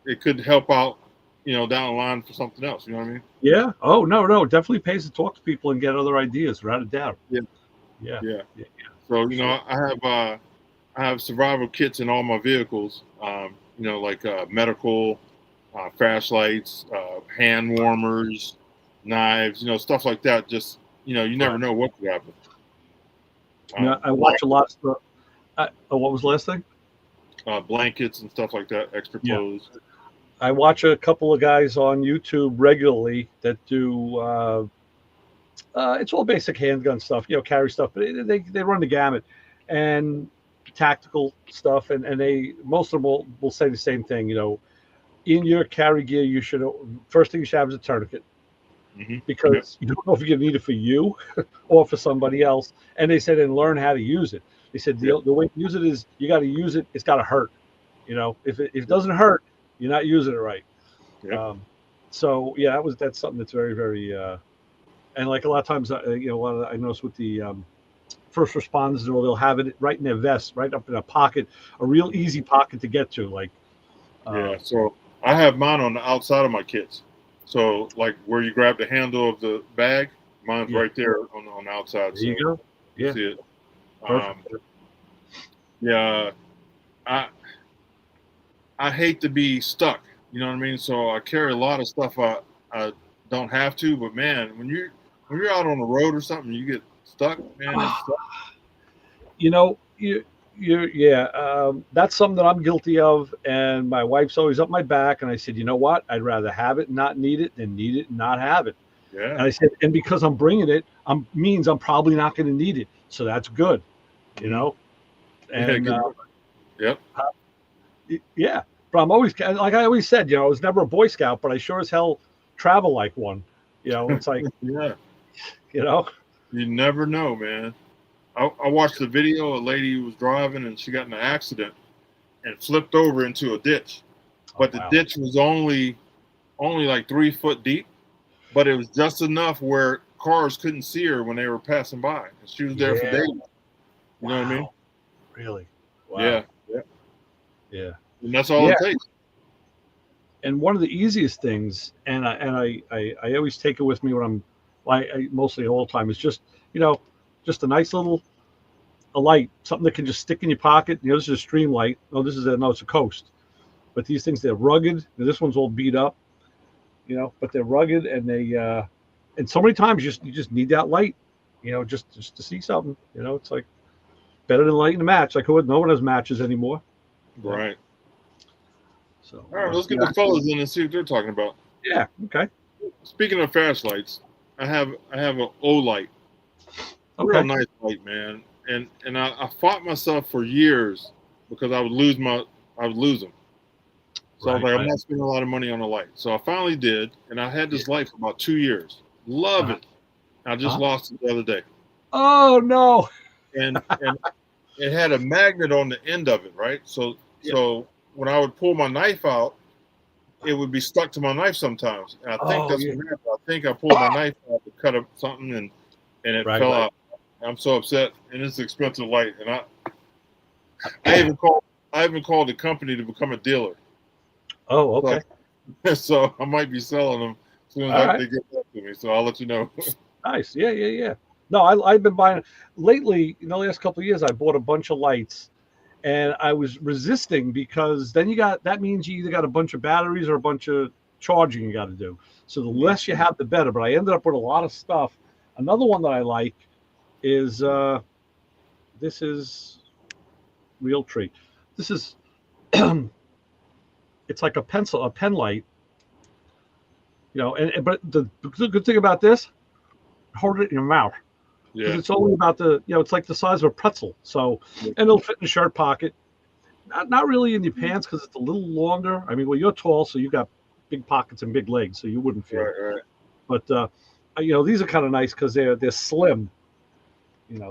Speaker 1: it could help out, down the line for something else. You know what I mean?
Speaker 2: Yeah. Oh no, it definitely pays to talk to people and get other ideas, without a doubt.
Speaker 1: Yeah. So I have survival kits in all my vehicles. Like medical, flashlights, hand warmers, knives, stuff like that. Just you never know what could happen.
Speaker 2: I watch a lot of stuff. What was the last thing?
Speaker 1: Blankets and stuff like that, extra clothes.
Speaker 2: I watch a couple of guys on YouTube regularly that do. It's all basic handgun stuff, carry stuff, but they run the gamut, and tactical stuff, and most of them will say the same thing. In your carry gear, you should first thing you should have is a tourniquet.
Speaker 1: Mm-hmm.
Speaker 2: Because you don't know if you're going to need it for you or for somebody else. And they said, and learn how to use it. They said the way to use it is you got to use it. It's got to hurt. If it doesn't hurt, you're not using it right.
Speaker 1: Yep.
Speaker 2: So yeah, that's something that's very, very, and like a lot of times, I notice with the first responders, they'll have it right in their vest, right up in a pocket, a real easy pocket to get to.
Speaker 1: So I have mine on the outside of my kits. So, like where you grab the handle of the bag, mine's right there on the outside.
Speaker 2: There you go. Yeah.
Speaker 1: See it.
Speaker 2: Perfect.
Speaker 1: I hate to be stuck. You know what I mean? So I carry a lot of stuff I don't have to. But man, when you're out on the road or something, you get stuck. Man,
Speaker 2: that's something that I'm guilty of, and my wife's always up my back, and I said, you know what, I'd rather have it and not need it than need it and not have it.
Speaker 1: Yeah.
Speaker 2: And I said, and because I'm bringing it, means I'm probably not going to need it, so that's good, and
Speaker 1: yep.
Speaker 2: Yeah, but I'm always, like I always said, I was never a Boy Scout, but I sure as hell travel like one. It's like
Speaker 1: yeah,
Speaker 2: you
Speaker 1: never know, man. I watched the video. A lady was driving and she got in an accident and flipped over into a ditch. But the ditch was only like 3 foot deep, but it was just enough where cars couldn't see her when they were passing by. And she was there for days. You know what I mean?
Speaker 2: Really? Wow.
Speaker 1: Yeah. And that's all it takes.
Speaker 2: And one of the easiest things, and I always take it with me when I mostly all the time, is just just a nice little light, something that can just stick in your pocket. This is a stream light. It's a Coast. But these things, they're rugged. This one's all beat up, but they're rugged, and and so many times you just need that light, just to see something. It's like better than lighting a match. Like no one has matches anymore.
Speaker 1: Right.
Speaker 2: So
Speaker 1: all right, let's get the fellas in and see what they're talking about.
Speaker 2: Yeah. Okay.
Speaker 1: Speaking of flashlights, I have an Olight.
Speaker 2: Okay.
Speaker 1: Real nice light, man. And I fought myself for years because I would lose them. So I was like, I'm not spending a lot of money on a light. So I finally did, and I had this light for about 2 years. Love it. I just lost it the other day.
Speaker 2: Oh no.
Speaker 1: And it had a magnet on the end of it, right? So when I would pull my knife out, it would be stuck to my knife sometimes. And I think that's what happened. I think I pulled my knife out to cut up something and it fell out. I'm so upset, and it's an expensive light. And I even called the company to become a dealer.
Speaker 2: Oh, okay.
Speaker 1: So I might be selling them as soon as they get back to me. So I'll let you know.
Speaker 2: Nice. Yeah. No, I've been buying lately. In the last couple of years, I bought a bunch of lights, and I was resisting because then that means you either got a bunch of batteries or a bunch of charging you got to do. So the less you have, the better. But I ended up with a lot of stuff. Another one that I like is this is Real Tree. This is it's like a pen light, but the good thing about this, hold it in your mouth because
Speaker 1: Yeah.
Speaker 2: it's only about it's like the size of a pretzel. So, and it'll fit in the shirt pocket. Not really in your pants because it's a little longer. I mean, well, you're tall, so you've got big pockets and big legs, so you wouldn't feel it.
Speaker 1: Right.
Speaker 2: But these are kind of nice because they're slim.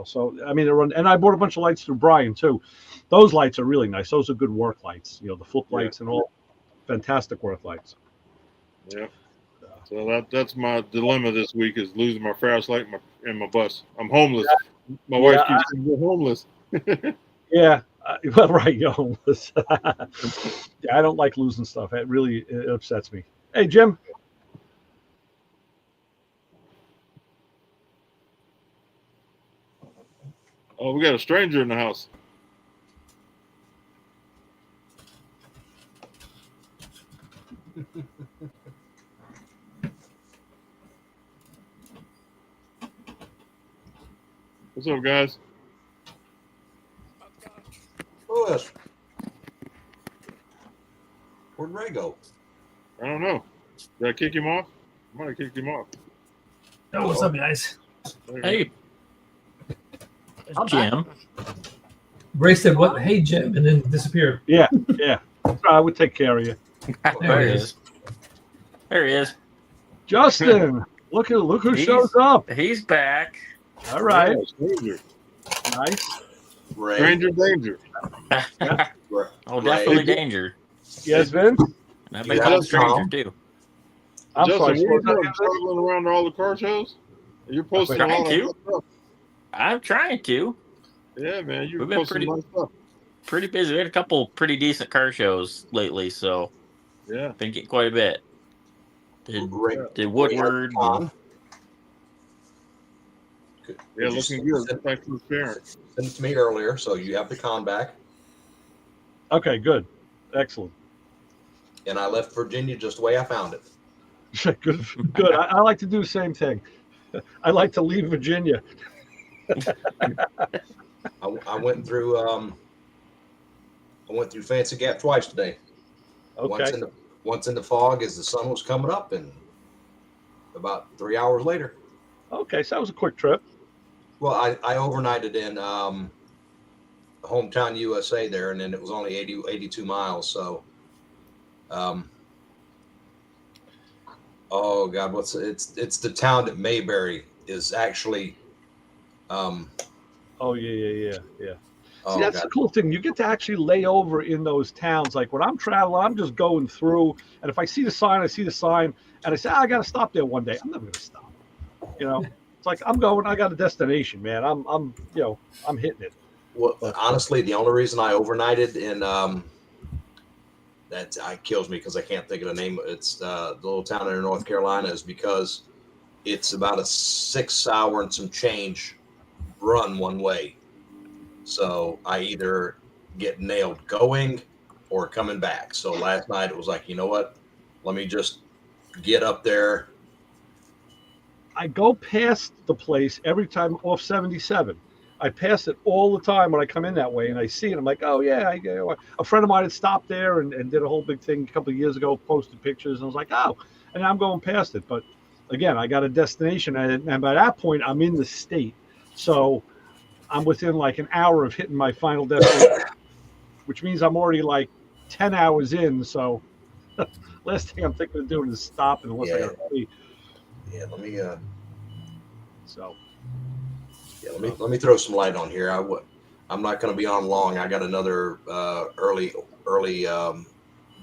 Speaker 2: So I mean, and I bought a bunch of lights through Brian too. Those lights are really nice. Those are good work lights. The flip lights and all, fantastic work lights.
Speaker 1: Yeah. So that's my dilemma this week is losing my flashlight and my bus. I'm homeless. My wife keeps saying you're homeless.
Speaker 2: Yeah. Well, right, you're homeless. Yeah, I don't like losing stuff. It upsets me. Hey, Jim.
Speaker 1: Oh, we got a stranger in the house. What's up, guys?
Speaker 3: Who is? Where'd Ray go?
Speaker 1: I don't know. Did I kick him off? I might have kicked him off.
Speaker 4: Oh, what's up, guys?
Speaker 5: Hey,
Speaker 4: I'm
Speaker 5: Jim.
Speaker 4: Ray said, "What? Hey, Jim," and then disappeared.
Speaker 2: Yeah. I would take care of you.
Speaker 5: There he is. There he is.
Speaker 2: Justin, look who
Speaker 5: He's-
Speaker 2: shows up.
Speaker 5: He's back.
Speaker 2: All right.
Speaker 1: Yeah, stranger.
Speaker 2: Nice.
Speaker 3: Ray.
Speaker 1: Stranger danger.
Speaker 5: Oh, definitely danger.
Speaker 2: Yes, Vin?
Speaker 5: And I've
Speaker 3: You
Speaker 5: been
Speaker 3: have
Speaker 5: called
Speaker 3: a
Speaker 5: stranger
Speaker 3: Tom?
Speaker 5: too.
Speaker 2: I'm
Speaker 1: Justin,
Speaker 2: sorry.
Speaker 1: what are you doing? Traveling around to all the car shows? You're posting a
Speaker 5: trying
Speaker 1: lot
Speaker 5: to.
Speaker 1: of stuff.
Speaker 5: I'm trying to.
Speaker 1: Yeah, man. You're
Speaker 5: We've been
Speaker 1: posting a lot of stuff.
Speaker 5: Pretty busy. We had a couple pretty decent car shows lately, so
Speaker 1: Yeah.
Speaker 5: been getting quite a bit. Did
Speaker 3: Ray.
Speaker 5: Woodward.
Speaker 3: Con.
Speaker 1: Yeah, looking good. Thanks for sharing.
Speaker 3: Sent it to me earlier, so you have the con back.
Speaker 2: Okay, good. Excellent.
Speaker 3: And I left Virginia just the way I found it.
Speaker 2: Good. Good. I like to do the same thing. I like to leave Virginia.
Speaker 3: I went through Fancy Gap twice today.
Speaker 2: Okay.
Speaker 3: Once in the fog as the sun was coming up, and about 3 hours later.
Speaker 2: Okay, so that was a quick trip.
Speaker 3: Well, I overnighted in hometown USA there, and then it was only 82 miles. So, oh God, it's the town that Mayberry is actually.
Speaker 2: Oh yeah.
Speaker 3: Oh,
Speaker 2: See, that's
Speaker 3: God.
Speaker 2: the cool thing. You get to actually lay over in those towns. Like when I'm traveling, I'm just going through, and if I see the sign, I see the sign, and I say, I got to stop there one day. I'm never going to stop. It's like I got a destination, man. I'm hitting it.
Speaker 3: Well, honestly, the only reason I overnighted in that kills me because I can't think of the name. It's the little town in North Carolina is because it's about a 6 hour and some change run one way. So I either get nailed going or coming back. So last night it was like, you know what? Let me just get up there.
Speaker 2: I go past the place every time off 77. I pass it all the time when I come in that way, and I see it. I'm like, oh yeah. A friend of mine had stopped there and did a whole big thing a couple of years ago, posted pictures, and I was like, oh, and I'm going past it. But again, I got a destination, and by that point, I'm in the state, so I'm within like an hour of hitting my final destination, which means I'm already like 10 hours in. So last thing I'm thinking of doing is stopping unless I got to pee.
Speaker 3: Yeah, let me
Speaker 2: So.
Speaker 3: Yeah, let me throw some light on here. I'm not going to be on long. I got another early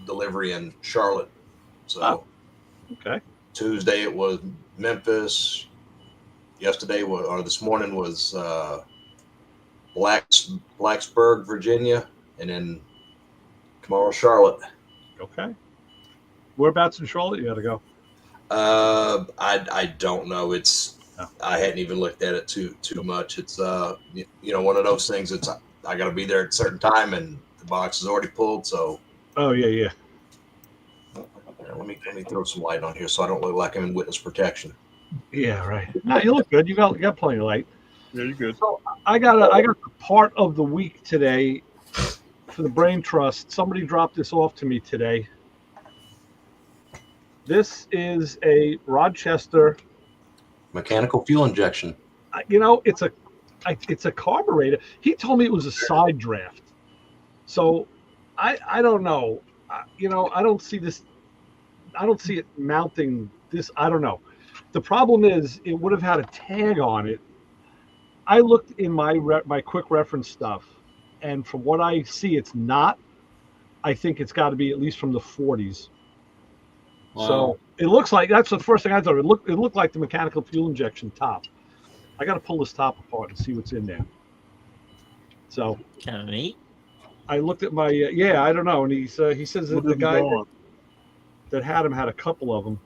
Speaker 3: delivery in Charlotte. So
Speaker 2: Okay.
Speaker 3: Tuesday it was Memphis. This morning was Blacksburg, Virginia, and then tomorrow Charlotte.
Speaker 2: Okay. Whereabouts in Charlotte you got to go?
Speaker 3: I don't know. I hadn't even looked at it too much. It's one of those things. I got to be there at a certain time, and the box is already pulled. So
Speaker 2: Oh yeah.
Speaker 3: let me throw some light on here so I don't look like I'm in witness protection.
Speaker 2: Yeah, right. No, you look good. You got plenty of light.
Speaker 1: Yeah, you're good.
Speaker 2: So I got the part of the week today for the Brain Trust. Somebody dropped this off to me today. This is a Rochester.
Speaker 3: Mechanical fuel injection.
Speaker 2: It's a carburetor. He told me it was a side draft. So I don't know. I don't see this. I don't see it mounting this. I don't know. The problem is it would have had a tag on it. I looked in my quick reference stuff, and from what I see, it's not. I think it's got to be at least from the 40s.
Speaker 1: Wow.
Speaker 2: So it looks like that's the first thing I thought. It looked like the mechanical fuel injection top. I got to pull this top apart and see what's in there. So
Speaker 5: Kind of neat.
Speaker 2: I looked at my I don't know, and he says that
Speaker 1: What
Speaker 2: the
Speaker 1: does it
Speaker 2: guy
Speaker 1: go on?
Speaker 2: that had him had a couple of them.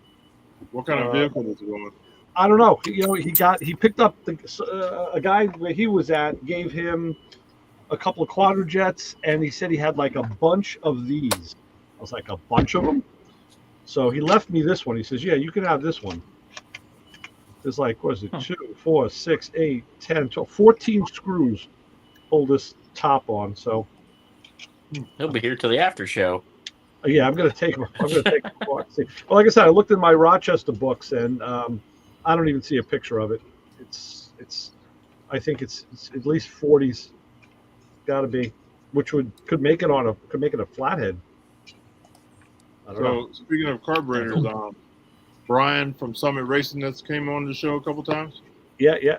Speaker 1: What kind of vehicle does it go on?
Speaker 2: I don't know. He picked up a guy where he was at, gave him a couple of quadrajets, and he said he had like a bunch of these. I was like, a bunch of them? So he left me this one. He says, yeah, you can have this one. There's like, what is it, 2, 4, 6, 8, 10, 12, 14 screws hold this top on. So
Speaker 5: He'll be here till the after show.
Speaker 2: yeah, I'm gonna take them apart. See. Well, like I said, I looked in my Rochester books, and I don't even see a picture of it. I think it's at least 40s. Got to be, which could make it a flathead. I don't know.
Speaker 1: So speaking of carburetors, Brian from Summit Racing that's came on the show a couple times.
Speaker 2: Yeah.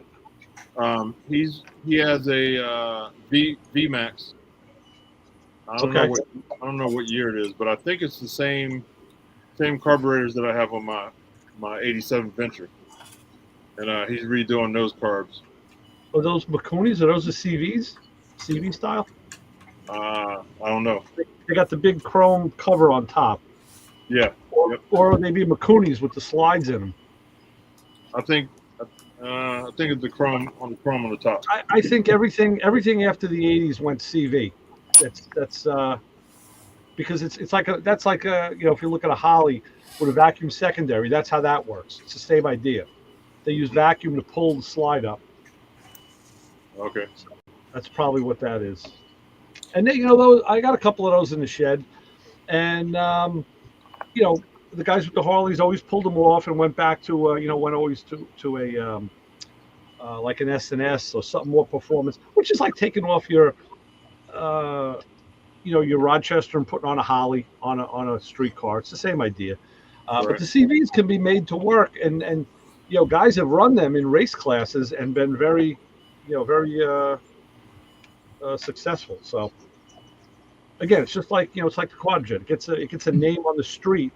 Speaker 1: He has a V Max. I don't know what year it is, but I think it's the same carburetors that I have on my 87 Venture, and he's redoing those carbs.
Speaker 2: Are those Maconis? Are those the CVs? CV style?
Speaker 1: I don't know.
Speaker 2: They got the big chrome cover on top.
Speaker 1: Yeah.
Speaker 2: Or they be Maconis with the slides in them.
Speaker 1: I think it's the chrome on the top.
Speaker 2: I think everything after the 80s went CV. That's because it's like if you look at a Holly with a vacuum secondary, that's how that works. It's the same idea. They use vacuum to pull the slide up.
Speaker 1: Okay.
Speaker 2: So that's probably what that is. And then, those I got a couple of those in the shed, and the guys with the Harleys always pulled them off and went back to went always to a like an S&S or something more performance, which is like taking off your your Rochester and putting on a Holly on a street car. It's the same idea.
Speaker 1: Right.
Speaker 2: But the CVs can be made to work, and guys have run them in race classes and been very successful. So again, it's just like it's like the quadjet. It gets a name on the street,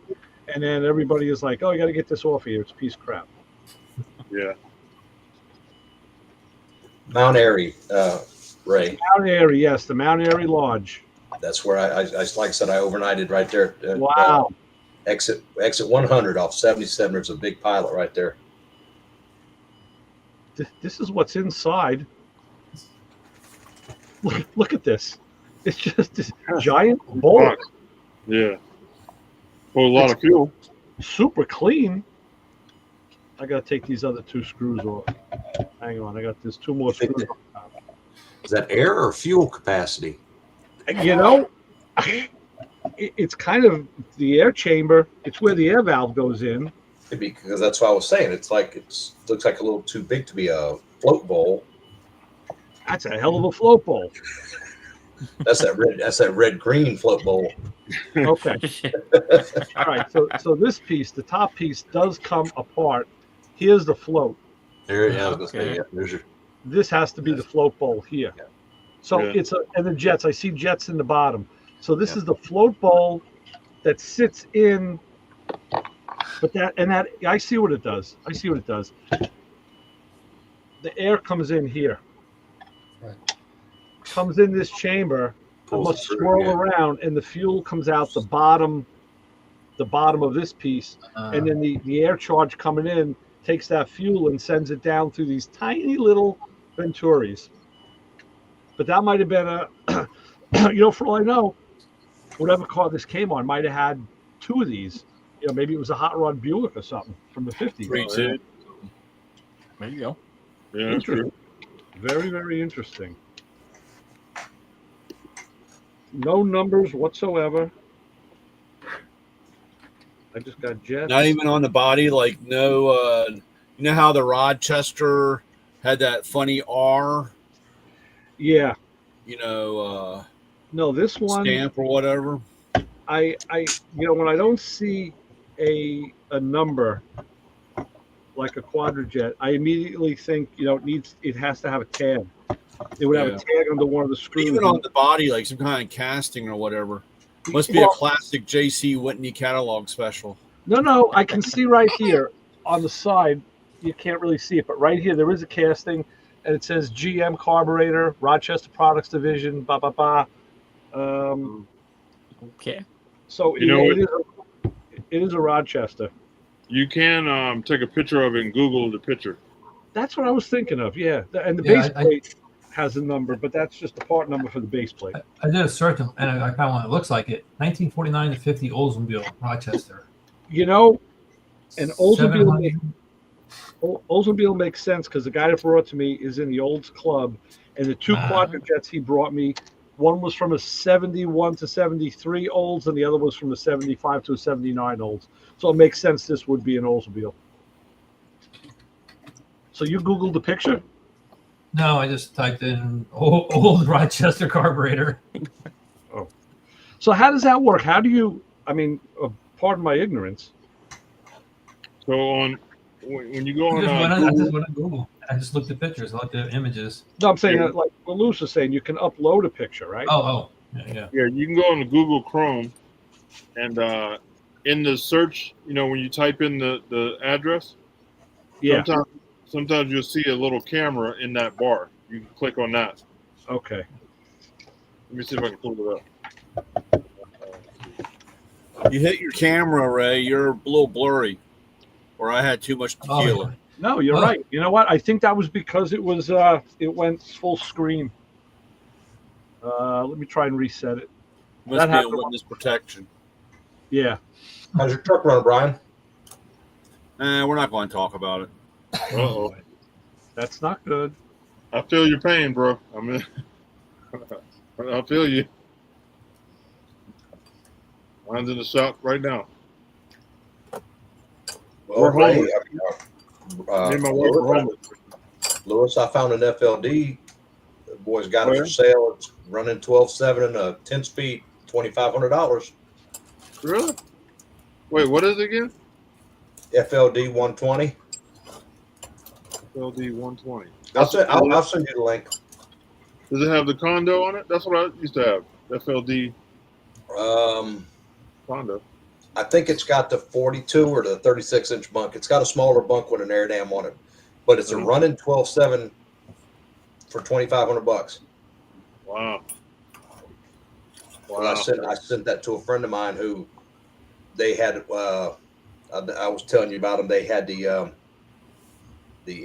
Speaker 2: and then everybody is like, oh, you got to get this off of here. It's a piece of crap.
Speaker 1: Yeah.
Speaker 3: Mount Airy, Ray.
Speaker 2: Mount Airy, yes, the Mount Airy Lodge.
Speaker 3: That's where I like I said, I overnighted right there.
Speaker 2: Wow.
Speaker 3: Exit 100 off 77. There's a big pilot right there.
Speaker 2: This is what's inside. Look at this. It's just this giant bowl.
Speaker 1: Yeah. Well, a lot of fuel.
Speaker 2: Super clean. I got to take these other 2 screws off. Hang on. I got this 2 more screws.
Speaker 3: Is that air or fuel capacity?
Speaker 2: It's kind of the air chamber. It's where the air valve goes in.
Speaker 3: Because that's what I was saying. Looks like a little too big to be a float bowl.
Speaker 2: That's a hell of a float bowl.
Speaker 3: That's that red green float bowl.
Speaker 2: Okay. All right. So this piece, the top piece, does come apart. Here's the float.
Speaker 3: There, yeah. Okay. There's your.
Speaker 2: This has to be the float bowl here.
Speaker 3: Yeah.
Speaker 2: So it's and the jets. I see jets in the bottom. So this is the float bowl that sits in. But that I see what it does. The air comes in here.
Speaker 3: Right.
Speaker 2: Comes in this chamber. I must swirl around, and the fuel comes out the bottom of this piece, and then the air charge coming in takes that fuel and sends it down through these tiny little Venturis. But that might have been a, for all I know, whatever car this came on might have had two of these. Maybe it was a hot rod Buick or something from the 50s.
Speaker 6: Me too.
Speaker 5: There you go.
Speaker 1: Yeah, that's true.
Speaker 2: Very, very interesting. No numbers whatsoever. I just got jets.
Speaker 6: Not even on the body, like no. You know how the Rochester had that funny R?
Speaker 2: Yeah.
Speaker 6: No,
Speaker 2: this one
Speaker 6: stamp or whatever.
Speaker 2: I when I don't see a number like a quadrajet, I immediately think it has to have a tag. It would have a tag under one of the screws.
Speaker 6: Even on the body, like some kind of casting or whatever. Must be a classic J.C. Whitney catalog special.
Speaker 2: No, I can see right here on the side. You can't really see it, but right here there is a casting, and it says GM Carburetor, Rochester Products Division, blah blah blah.
Speaker 5: Okay.
Speaker 2: So it is a Rochester.
Speaker 1: You can take a picture of it and Google the picture.
Speaker 2: That's what I was thinking of. Yeah, and the base plate has a number, but that's just the part number for the base plate.
Speaker 4: I did a search and I found one that looks like it. 1949 to 50 Oldsmobile, Rochester.
Speaker 2: And Oldsmobile makes sense because the guy that brought it to me is in the Olds Club, and the two quadrajets he brought me, one was from a 71 to 73 Olds, and the other was from a 75 to a 79 Olds. So it makes sense this would be an Oldsmobile. So you Googled the picture?
Speaker 4: No, I just typed in old Rochester carburetor.
Speaker 2: Oh. So how does that work? How do you, pardon my ignorance.
Speaker 1: So when you go on
Speaker 4: I just went on Google. I just looked at pictures. I looked at images.
Speaker 2: No, I'm saying that, like what Lewis was saying, you can upload a picture, right?
Speaker 4: Oh. Yeah.
Speaker 1: Yeah, you can go on the Google Chrome and in the search, when you type in the address, sometimes you'll see a little camera in that bar. You can click on that.
Speaker 2: Okay.
Speaker 1: Let me see if I can pull it up.
Speaker 6: You hit your camera, Ray. You're a little blurry. Or I had too much tequila.
Speaker 2: No, you're right. You know what? I think that was because it was it went full screen. Let me try and reset it.
Speaker 6: Must be a witness protection.
Speaker 2: Yeah.
Speaker 3: How's your truck running, Brian?
Speaker 6: We're not going to talk about it.
Speaker 1: Uh-oh.
Speaker 2: That's not good.
Speaker 1: I feel your pain, bro. I feel you. Mine's in the shop right now.
Speaker 3: Well,
Speaker 1: Ray,
Speaker 3: me and my wife are home. Lewis, I found an FLD. The boys got it for sale. It's running 12.7 and a 10-speed, $2,500.
Speaker 1: Really? Wait, what is it again?
Speaker 3: FLD 120.
Speaker 1: FLD 120.
Speaker 3: I'll send you the link.
Speaker 1: Does it have the condo on it? That's what I used to have. FLD condo.
Speaker 3: I think it's got the 42 or the 36-inch bunk. It's got a smaller bunk with an air dam on it, but it's a running 12.7 for $2,500.
Speaker 1: Wow.
Speaker 3: Well, I sent that to a friend of mine who they had. I was telling you about them. They had the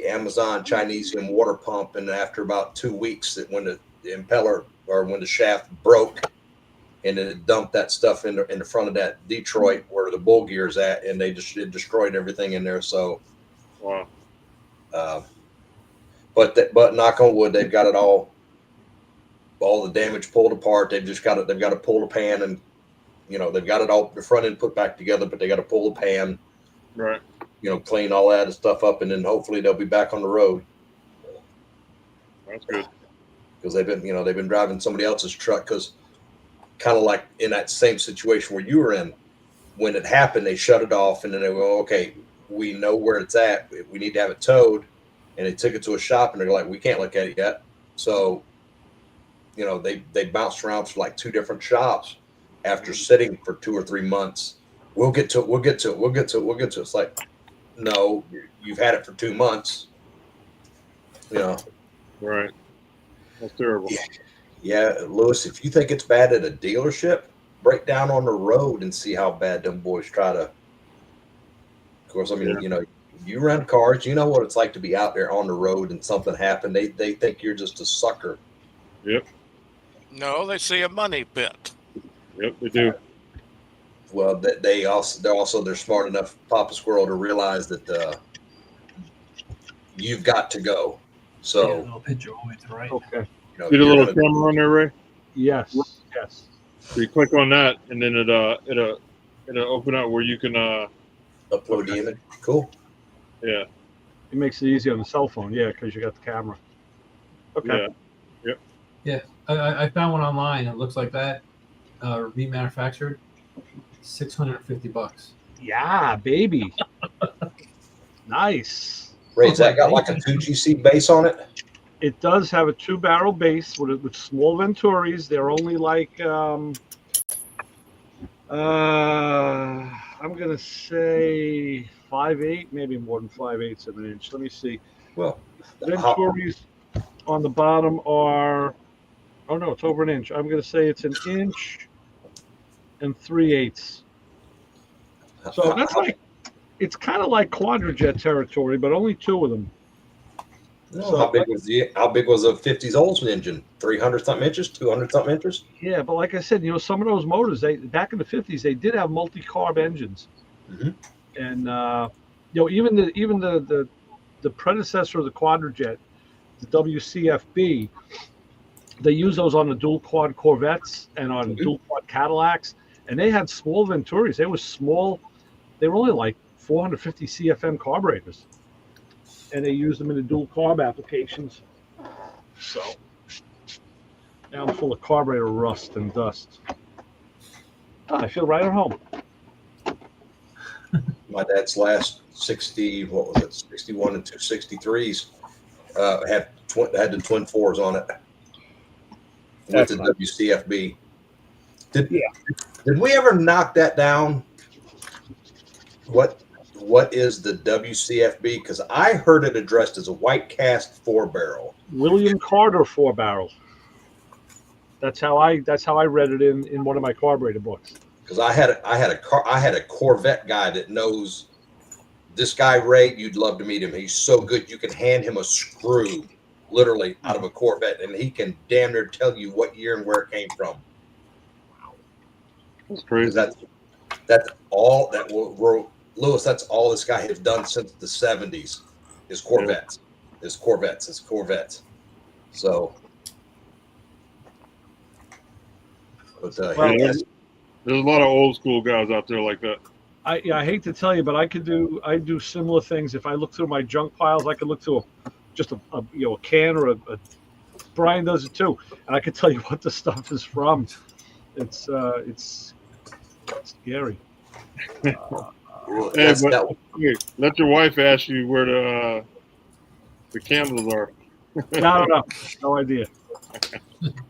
Speaker 3: Amazon Chinesium water pump, and after about 2 weeks, when the impeller or when the shaft broke, and then it dumped that stuff in the front of that Detroit where the bull gear's at, and it destroyed everything in there. So,
Speaker 1: wow.
Speaker 3: But knock on wood, they've got it all the damage pulled apart. They've got to pull the pan, and they've got it all the front end put back together, but they got to pull the pan,
Speaker 1: right?
Speaker 3: Clean all that stuff up, and then hopefully they'll be back on the road.
Speaker 1: That's good,
Speaker 3: because they've been driving somebody else's truck, because kind of like in that same situation where you were in, when it happened, they shut it off, and then they go, okay, we know where it's at. We need to have it towed. And they took it to a shop, and they're like, we can't look at it yet. So, they bounced around for like 2 different shops after sitting for 2 or 3 months. We'll get to it. It's like, no, you've had it for 2 months.
Speaker 1: Right. That's terrible.
Speaker 3: Yeah, Lewis, if you think it's bad at a dealership, break down on the road and see how bad them boys try to. Of course, you rent cars, you know what it's like to be out there on the road and something happened. They think you're just a sucker
Speaker 1: Yep.
Speaker 7: No, they see a money pit.
Speaker 1: Yep, they do.
Speaker 3: Well, they're smart enough, Papa Squirrel, to realize that you've got to go.
Speaker 4: Yeah,
Speaker 3: So
Speaker 4: little picture all the way to the right.
Speaker 2: Okay.
Speaker 3: you know,
Speaker 1: See the
Speaker 3: you're
Speaker 1: little
Speaker 3: gonna
Speaker 1: camera on there, Ray?
Speaker 2: Yes. Yes.
Speaker 1: So you click on that, and then it'll open up where you can
Speaker 3: upload the image. Cool.
Speaker 1: yeah.
Speaker 2: It makes it easy on the cell phone. Yeah, because you got the camera. Okay.
Speaker 1: Yeah.
Speaker 4: Yeah, I found one online. It looks like that, remanufactured, $650.
Speaker 2: Yeah, baby. Nice.
Speaker 3: Ray, has that got like a 2GC base on it?
Speaker 2: It does have a 2-barrel base with small Venturis. They're only like I'm gonna say 5/8, maybe more than 5/8 of an inch. Let me see.
Speaker 3: Well,
Speaker 2: Venturis on the bottom are, oh no, it's over an inch. I'm gonna say it's 1 inch and 3/8. So that's like, it's kind of like quadrajet territory, but only 2 of them.
Speaker 3: no, how big was a 50s Oldsmobile engine? 300 something inches, 200 something inches?
Speaker 2: Yeah, but like I said, some of those motors, they back in the 50s, they did have multi-carb engines, and even the predecessor of the quadrajet, the WCFB, they use those on the dual quad Corvettes and on dual quad Cadillacs, and they had small Venturis. They were small. They were only like 450 CFM carburetors, and they used them in the dual carb applications. So now I'm full of carburetor rust and dust. I feel right at home.
Speaker 3: My dad's last 61 and 263s had the twin 4s on it with the WCFB. Did we ever knock that down? What is the WCFB? Because I heard it addressed as a white cast 4-barrel.
Speaker 2: William Carter 4-barrel. That's how I read it in one of my carburetor books.
Speaker 3: Because I had a Corvette guy that knows this guy, Ray. You'd love to meet him. He's so good. You can hand him a screw, literally out of a Corvette, and he can damn near tell you what year and where it came from.
Speaker 1: That's crazy.
Speaker 3: That's all that Lewis. That's all this guy has done since the 70s. Is Corvettes. His Corvettes. So. But,
Speaker 1: there's a lot of old school guys out there like that.
Speaker 2: I hate to tell you, but I do similar things. If I look through my junk piles, I could look through a can or a Brian does it too, and I can tell you what the stuff is from. It's scary.
Speaker 1: Let your wife ask you where the candles are.
Speaker 2: No idea.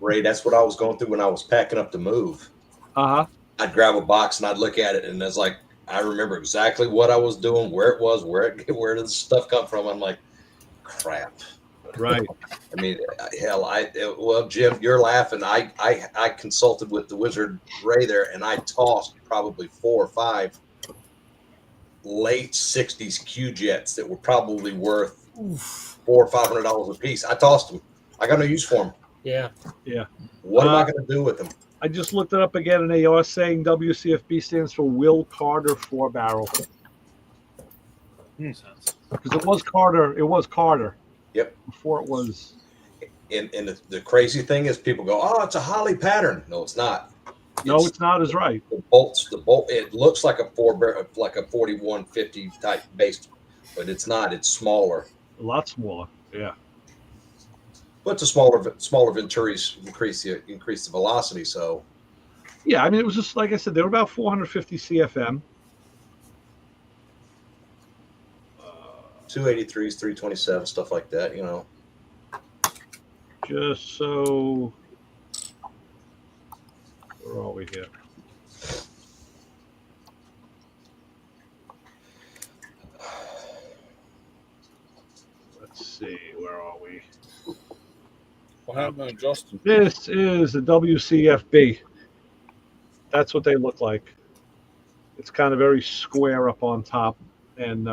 Speaker 3: Ray, that's what I was going through when I was packing up to move. I'd grab a box and I'd look at it, and it's like I remember exactly what I was doing, where it was, where did the stuff come from. I'm like, crap.
Speaker 2: Right.
Speaker 3: I mean, hell, Jim, you're laughing. I consulted with the wizard Ray there, and I tossed probably 4 or 5 late 60s Q jets that were probably worth $400 or $500 a piece. I tossed them. I got no use for them.
Speaker 5: Yeah.
Speaker 3: What am I going to do with them?
Speaker 2: I just looked it up again, and they are saying WCFB stands for Will Carter 4-barrel.
Speaker 4: Makes sense.
Speaker 2: Because it was Carter. It was Carter.
Speaker 3: Yep.
Speaker 2: Before it was.
Speaker 3: And the crazy thing is, people go, "Oh, it's a Holly pattern." No, it's not.
Speaker 2: It's not as right.
Speaker 3: The bolt. It looks like a 4-barrel, like a 4150 type base, but it's not. It's smaller.
Speaker 2: A lot smaller. Yeah.
Speaker 3: But the smaller Venturis increase the velocity. So.
Speaker 2: Yeah, I mean, it was just like I said, they were about 450 CFM.
Speaker 3: 283s, 327, stuff like that,
Speaker 2: Just so, where are we here? Let's see, where are we?
Speaker 6: What happened to Justin?
Speaker 2: This is the WCFB. That's what they look like. It's kind of very square up on top, and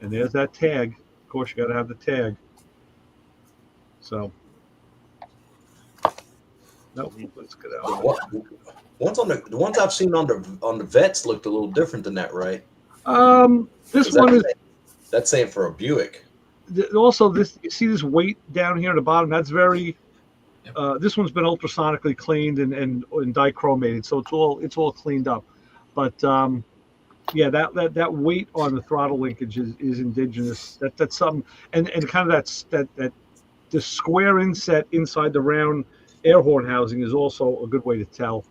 Speaker 2: there's that tag. Of course, you got to have the tag. So, Nope. Let's get
Speaker 3: The
Speaker 2: out.
Speaker 3: the ones I've seen on the vets looked a little different than that, right?
Speaker 2: This
Speaker 3: 'Cause
Speaker 2: one is
Speaker 3: that's saying for a Buick.
Speaker 2: also this. You see this weight down here at the bottom? That's very. This one's been ultrasonically cleaned and dichromated, so it's all cleaned up. But yeah, that weight on the throttle linkage is indigenous. That's something, and kind of that the square inset inside the round air horn housing is also a good way to tell.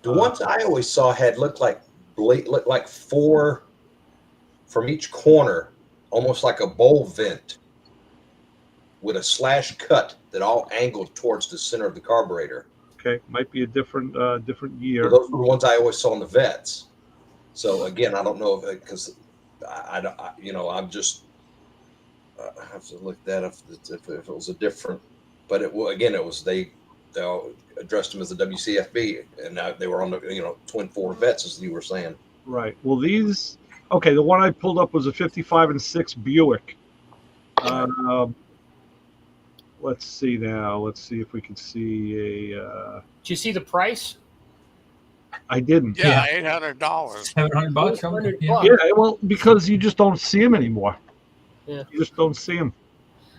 Speaker 3: The ones I always saw had looked like four from each corner, almost like a bowl vent with a slash cut that all angled towards the center of the carburetor.
Speaker 2: Okay, might be a different year.
Speaker 3: Well, those were the ones I always saw in the vets. So again, I don't know if because I'm just I have to look that up if it was a different. But it was they all addressed them as the WCFB, and now they were on the twin four vets, as you were saying.
Speaker 2: Right. Well, these. Okay, the one I pulled up was a 55 and 6 Buick. Let's see now. Let's see if we can see a.
Speaker 8: Did you see the price?
Speaker 2: I didn't.
Speaker 7: Yeah, $800.
Speaker 4: $700.
Speaker 8: $100.
Speaker 2: Yeah, well, because you just don't see them anymore.
Speaker 8: Yeah.
Speaker 2: You just don't see them.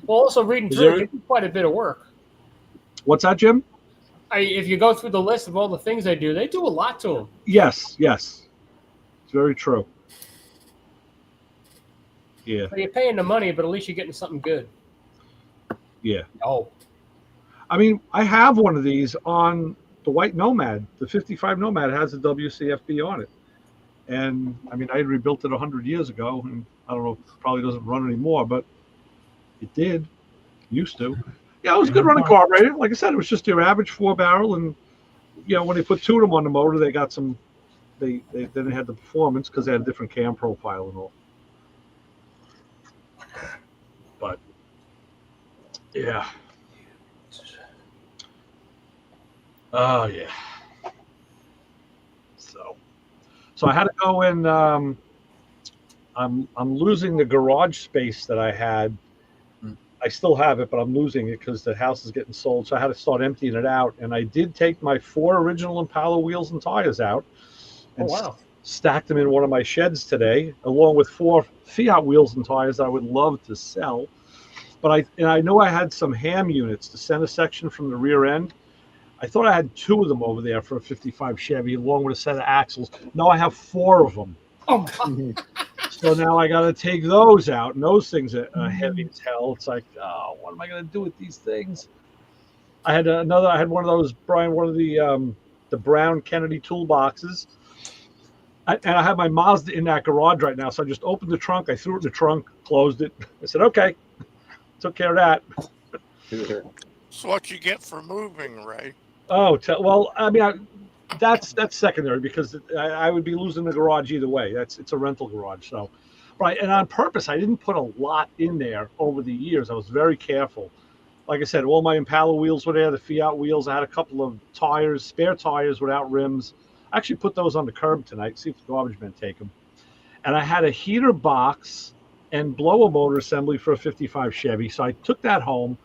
Speaker 8: Well, also reading
Speaker 6: Is
Speaker 8: through
Speaker 6: there-
Speaker 8: it, they do quite a bit of work.
Speaker 2: What's that, Jim?
Speaker 8: If you go through the list of all the things they do a lot to them.
Speaker 2: Yes. It's very true. Yeah.
Speaker 8: So you're paying the money, but at least you're getting something good.
Speaker 2: Yeah.
Speaker 8: Oh,
Speaker 2: I mean, I have one of these on the white Nomad. The 55 Nomad has a WCFB on it. And I mean, I had rebuilt it 100 years ago, and I don't know, it probably doesn't run anymore, but it did. Used to. Yeah, it was a good running carburetor. Like I said, it was just your average 4-barrel, and when they put two of them on the motor, they got some. Then they had the performance because they had a different cam profile and all. But yeah. Oh yeah. So I had to go in. I'm losing the garage space that I had. I still have it, but I'm losing it because the house is getting sold. So I had to start emptying it out. And I did take my 4 original Impala wheels and tires out and stacked them in one of my sheds today, along with 4 Fiat wheels and tires that I would love to sell. But I know I had some ham units, the center section from the rear end. I thought I had 2 of them over there for a 55 Chevy, along with a set of axles. No, I have 4 of them.
Speaker 8: oh God.
Speaker 2: So now I got to take those out, and those things are heavy as hell. It's like, oh, what am I going to do with these things? I had one of those, Brian, one of the brown Kennedy toolboxes, and I have my Mazda in that garage right now. So I just opened the trunk, I threw it in the trunk, closed it. I said, okay, took care of that.
Speaker 7: It's what you get for moving, Ray.
Speaker 2: Oh, well, I mean, that's secondary because I would be losing the garage either way. It's a rental garage, so right. And on purpose, I didn't put a lot in there over the years. I was very careful. Like I said, all my Impala wheels were there, the Fiat wheels. I had a couple of tires, spare tires without rims. I actually put those on the curb tonight. See if the garbage men take them. And I had a heater box and blower motor assembly for a 55 Chevy. So I took that home.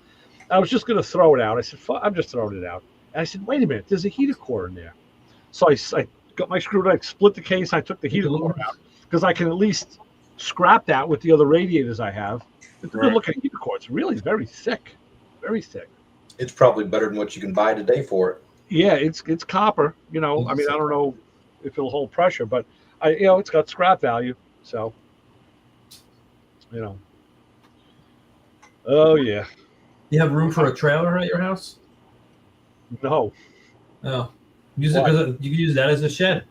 Speaker 2: I was just going to throw it out. I said, I'm just throwing it out. And I said, wait a minute, there's a heater core in there. So I got my screwdriver, split the case, I took the heater core out because I can at least scrap that with the other radiators I have. It's a good looking heater core. It's really very thick, very thick.
Speaker 3: It's probably better than what you can buy today for it.
Speaker 2: Yeah, it's copper. I mean, I don't know if it'll hold pressure, but it's got scrap value. So, oh yeah.
Speaker 4: You have room for a trailer at your house?
Speaker 2: No.
Speaker 4: Oh. You can use that as a shed.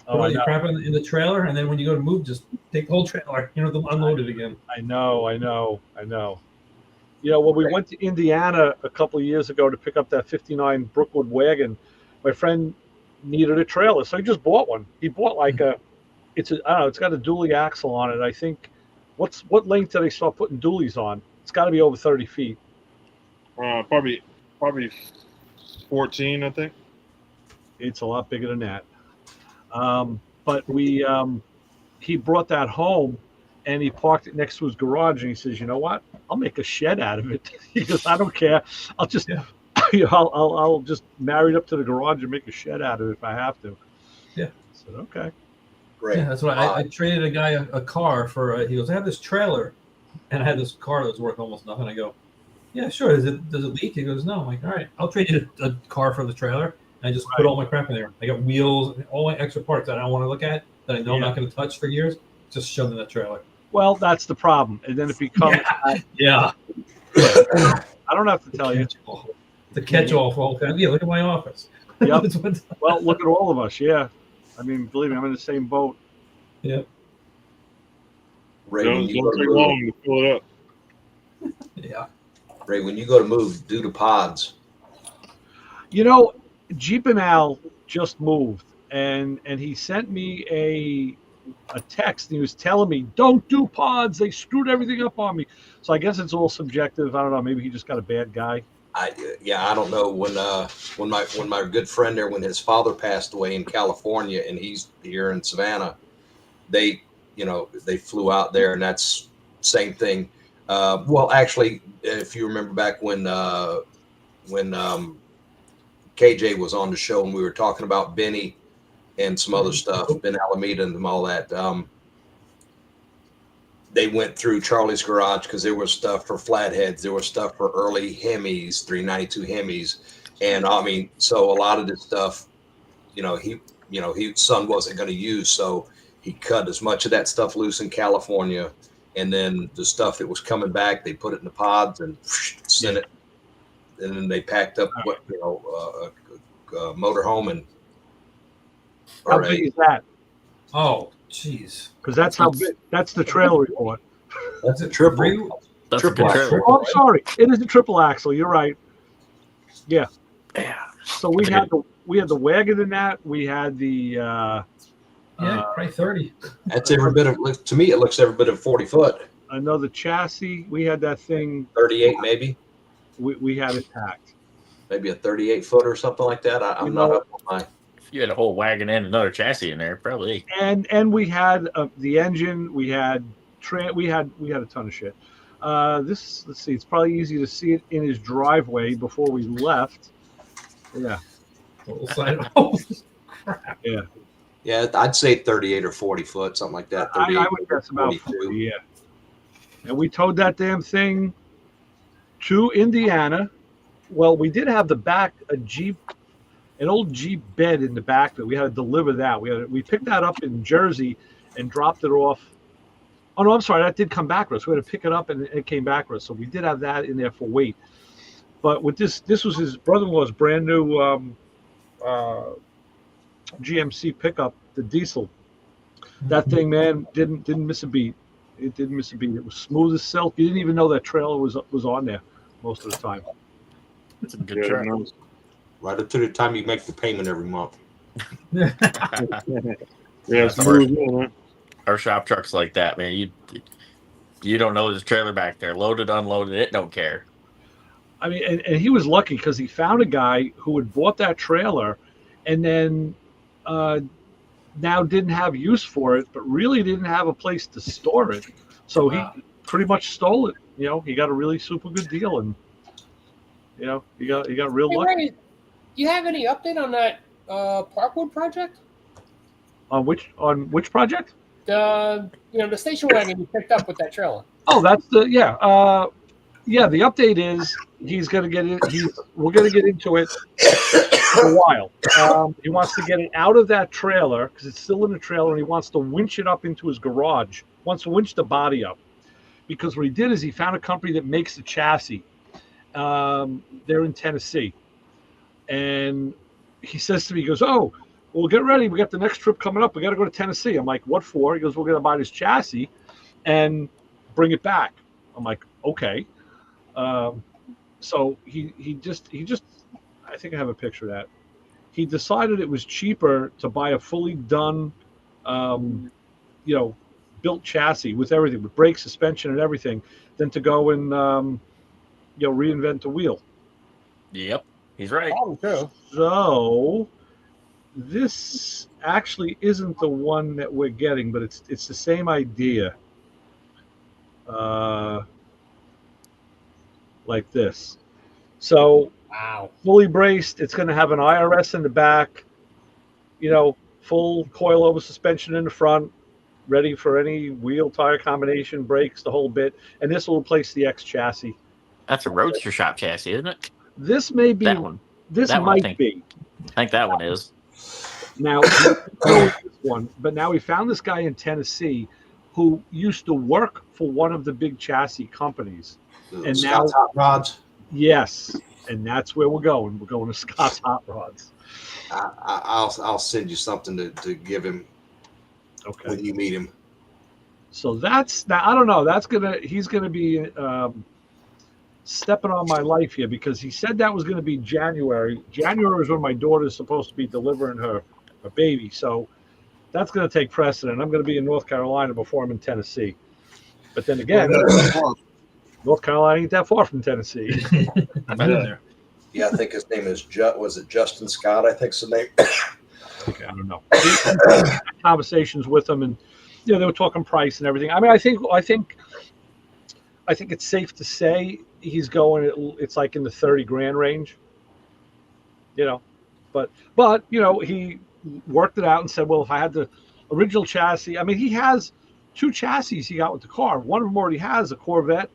Speaker 4: Put all your crap in the trailer, and then when you go to move, just take the whole trailer. Unload it again.
Speaker 2: I know. When we went to Indiana a couple of years ago to pick up that 59 Brookwood wagon, my friend needed a trailer, so he just bought one. He bought it's got a dually axle on it. I think, what length do they start putting dualies on? It's got to be over 30 feet.
Speaker 1: Probably 14, I think.
Speaker 2: It's a lot bigger than that. But he brought that home and he parked it next to his garage and he says, you know what? I'll make a shed out of it. He goes, I don't care. I'll just I'll just marry it up to the garage and make a shed out of it if I have to.
Speaker 4: Yeah.
Speaker 2: I said, okay.
Speaker 3: Great.
Speaker 4: Yeah, that's why I traded a guy a car for. He goes, I have this trailer, and I had this car that was worth almost nothing. I go, yeah, sure. Does it leak? He goes, no. I'm like, all right, I'll trade you a car for the trailer. And I just put all my crap in there. I got wheels, all my extra parts that I don't want to look at, that I know I'm not going to touch for years. Just shoved in the trailer.
Speaker 2: Well, that's the problem, and then it becomes.
Speaker 4: Yeah.
Speaker 2: I don't have to tell you.
Speaker 4: The catch-all for all family. Yeah, look at my office.
Speaker 2: Yep. Well, look at all of us. Yeah. I mean, believe me, I'm in the same boat.
Speaker 4: Yeah.
Speaker 3: Ray,
Speaker 1: Don't
Speaker 3: when you go to
Speaker 1: take
Speaker 3: move,
Speaker 1: long to fill it up.
Speaker 4: Yeah.
Speaker 3: Ray, when you go to move, do the pods.
Speaker 2: You know, Jeep and Al just moved, and he sent me a text. And he was telling me, "Don't do pods. They screwed everything up on me." So I guess it's all subjective. I don't know. Maybe he just got a bad guy.
Speaker 3: I don't know when my good friend there, when his father passed away in California and he's here in Savannah, they flew out there, and that's same thing. Well, actually, if you remember back when KJ was on the show and we were talking about Benny and some other stuff, Ben Alameda and all that. They went through Charlie's garage because there was stuff for flatheads, there was stuff for early Hemis, 392 Hemis, and I mean, so a lot of this stuff, his son wasn't going to use, so he cut as much of that stuff loose in California, and then the stuff that was coming back, they put it in the pods and sent it, and then they packed up a motorhome and.
Speaker 2: How big is that?
Speaker 4: Oh, jeez.
Speaker 2: Because that's how big. That's the trail report.
Speaker 3: That's a triple.
Speaker 5: That's a
Speaker 3: Triple
Speaker 5: good
Speaker 3: axle.
Speaker 5: trailer.
Speaker 2: Oh, I'm sorry. It is a triple axle. You're right. Yeah.
Speaker 5: Yeah.
Speaker 2: So we had the wagon in that. We had the
Speaker 4: Probably 30.
Speaker 3: That's every bit of. To me, it looks every bit of 40 foot.
Speaker 2: another chassis. We had that thing.
Speaker 3: 38 maybe.
Speaker 2: We had it packed.
Speaker 3: Maybe a 38 foot or something like that. I'm not up on my.
Speaker 5: You had a whole wagon and another chassis in there, probably.
Speaker 2: And we had the engine. We had we had a ton of shit. Let's see. It's probably easy to see it in his driveway before we left. Yeah.
Speaker 4: Crap.
Speaker 2: Yeah.
Speaker 3: Yeah, I'd say 38 or 40 foot, something like that.
Speaker 2: I would guess about 40, yeah. And we towed that damn thing to Indiana. Well, we did have the back, an old Jeep bed in the back that we had to deliver that. We picked that up in Jersey and dropped it off. Oh, no, I'm sorry. That did come back with us. We had to pick it up and it came back with us. So we did have that in there for weight. But with this was his brother-in-law's brand new GMC pickup, the diesel. That thing, man, didn't miss a beat. It didn't miss a beat. It was smooth as silk. You didn't even know that trailer was on there most of the time.
Speaker 5: It's a good truck.
Speaker 3: Right up to the time you make the payment every month.
Speaker 1: Yeah, smooth, man.
Speaker 5: Our shop trucks like that, man. You don't know there's a trailer back there. Loaded, unloaded, it don't care.
Speaker 2: I mean, and he was lucky because he found a guy who had bought that trailer and then now didn't have use for it, but really didn't have a place to store it. So he pretty much stole it. You know, he got a really super good deal, and you know, he got real lucky.
Speaker 8: Ray, do you have any update on that Parkwood project?
Speaker 2: On which project?
Speaker 8: The station wagon you picked up with that trailer.
Speaker 2: Oh, that's the the update is he's gonna get it. We're gonna get into it for a while. He wants to get it out of that trailer because it's still in the trailer, and he wants to winch it up into his garage. Wants to winch the body up because what he did is he found a company that makes the chassis. They're in Tennessee, and he says to me, he goes, "Oh, well, get ready. We got the next trip coming up. We got to go to Tennessee." I'm like, "What for?" He goes, "We're going to buy this chassis and bring it back." I'm like, "Okay." So he just I think I have a picture of that. He decided it was cheaper to buy a fully done, built chassis with everything, with brake, suspension, and everything, than to go and reinvent the wheel.
Speaker 5: Yep, he's right.
Speaker 8: Oh, true.
Speaker 2: So this actually isn't the one that we're getting, but it's the same idea. Like this. So
Speaker 8: Wow.
Speaker 2: fully braced. It's going to have an IRS in the back, full coil-over suspension in the front, ready for any wheel tire combination, brakes, the whole bit. And this will replace the X chassis.
Speaker 5: That's a Roadster shop chassis, isn't it?
Speaker 2: This may be.
Speaker 5: That one.
Speaker 2: This
Speaker 5: That one, I
Speaker 2: might
Speaker 5: think.
Speaker 2: be.
Speaker 5: I think that one is.
Speaker 2: Now, we didn't know this one, but now we found this guy in Tennessee who used to work for one of the big chassis companies. And
Speaker 3: Scott's
Speaker 2: now,
Speaker 3: Hot Rods.
Speaker 2: yes, and that's where we're going. We're going to Scott's Hot Rods.
Speaker 3: I'll send you something to give him
Speaker 2: Okay.
Speaker 3: when you meet him.
Speaker 2: So that's now. I don't know. He's gonna be stepping on my life here because he said that was gonna be January. January is when my daughter's supposed to be delivering her baby. So that's gonna take precedent. I'm gonna be in North Carolina before I'm in Tennessee. But then again, North Carolina ain't that far from Tennessee.
Speaker 4: I've been there.
Speaker 3: Yeah, I think his name is was it Justin Scott? I think's the name.
Speaker 2: Okay, I don't know. Conversations with them, and they were talking price and everything. I mean, I think it's safe to say he's going. It's like in the 30 grand range. But he worked it out and said, well, if I had the original chassis, I mean, he has 2 chassis he got with the car. One of them already has a Corvette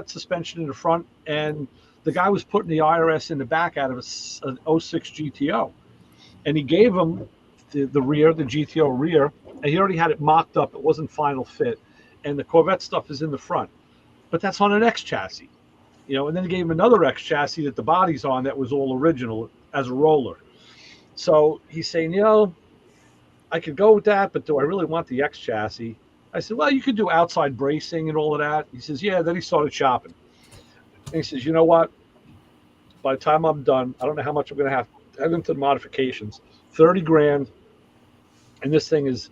Speaker 2: suspension in the front, and the guy was putting the IRS in the back out of an 06 GTO. And he gave him the rear, the GTO rear, and he already had it mocked up. It wasn't final fit. And the Corvette stuff is in the front. But that's on an X chassis. And then he gave him another X chassis that the body's on that was all original as a roller. So he's saying, I could go with that, but do I really want the X chassis? I said, well, you could do outside bracing and all of that. He says, yeah. Then he started shopping. And he says, you know what? By the time I'm done, I don't know how much I'm going to have into the modifications. 30 grand, and this thing is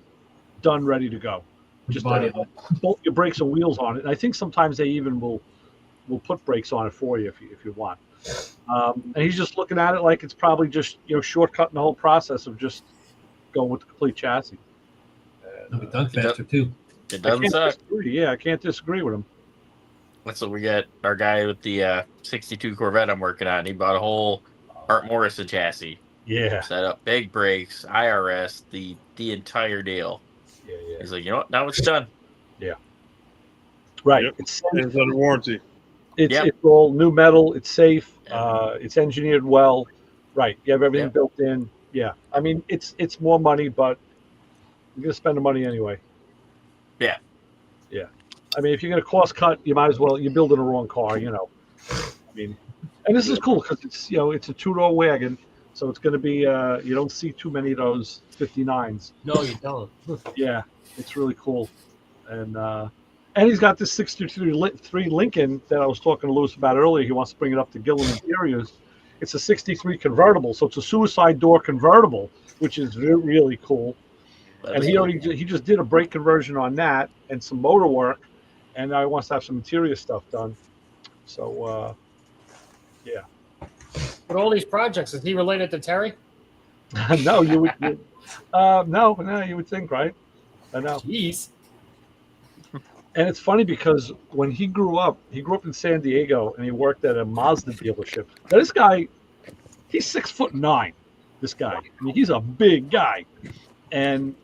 Speaker 2: done, ready to go. Just bolt your brakes and wheels on it. And I think sometimes they even will put brakes on it for you if you want. And he's just looking at it like it's probably just shortcutting the whole process of just going with the complete chassis.
Speaker 4: It'll be done faster too.
Speaker 5: It doesn't suck.
Speaker 2: Yeah, I can't disagree with him.
Speaker 5: So we got our guy with the 62 Corvette I'm working on. He bought a whole Art Morrison chassis.
Speaker 2: Yeah.
Speaker 5: Set up big brakes, IRS, the entire deal.
Speaker 2: Yeah.
Speaker 5: He's like, you know what? Now it's done.
Speaker 2: Yeah. Right.
Speaker 1: Yep.
Speaker 2: It's
Speaker 1: under warranty.
Speaker 2: It's all new metal. It's safe. It's engineered well. Right. You have everything built in. Yeah. I mean, it's more money, but you're gonna spend the money anyway.
Speaker 5: Yeah.
Speaker 2: Yeah. I mean, if you're gonna cost cut, you might as well. You're building the wrong car. I mean, and this is cool because it's it's a 2-door wagon, so it's gonna be you don't see too many of those 59s.
Speaker 8: No, you don't.
Speaker 2: Yeah, it's really cool, and he's got this 63 Lincoln that I was talking to Lewis about earlier. He wants to bring it up to Gillen Interiors. It's a 63 convertible, so it's a suicide door convertible, which is really cool. And he just did a brake conversion on that and some motor work, and now he wants to have some interior stuff done. So, yeah.
Speaker 8: But all these projects, is he related to Terry?
Speaker 2: No, you would. No, you would think, right? I know.
Speaker 8: Jeez.
Speaker 2: And it's funny because when he grew up in San Diego and he worked at a Mazda dealership. Now this guy, he's 6'9". This guy, I mean, he's a big guy, and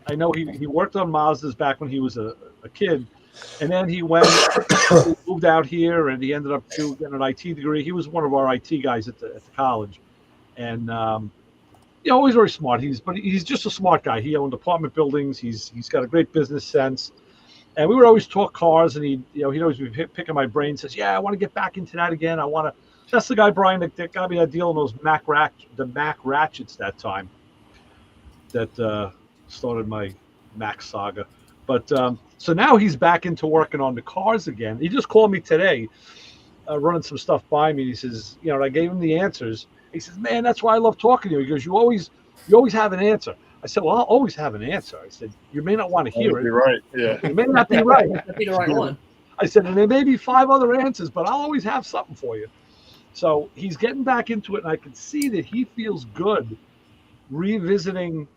Speaker 2: I know he worked on Mazdas back when he was a kid, and then he moved out here, and he ended up getting an IT degree. He was one of our IT guys at the college, and he's very smart. He's just a smart guy. He owned apartment buildings. He's got a great business sense. And we would always talk cars, and he'd always be picking my brain. Says, "Yeah, I want to get back into that again. I want to." That's the guy, Brian, that got me that deal on those Mac ratchets that time. That started my Mac saga. But so now he's back into working on the cars again. He just called me today, running some stuff by me. He says, I gave him the answers. He says, "Man, that's why I love talking to you." He goes, "You always have an answer." I said, "Well, I'll always have an answer." I said, "You may not want to hear it.
Speaker 1: You're right. Yeah.
Speaker 2: You may not be right."
Speaker 8: That'd be the right one.
Speaker 2: I said, "And there may be 5 other answers, but I'll always have something for you." So he's getting back into it, and I can see that he feels good revisiting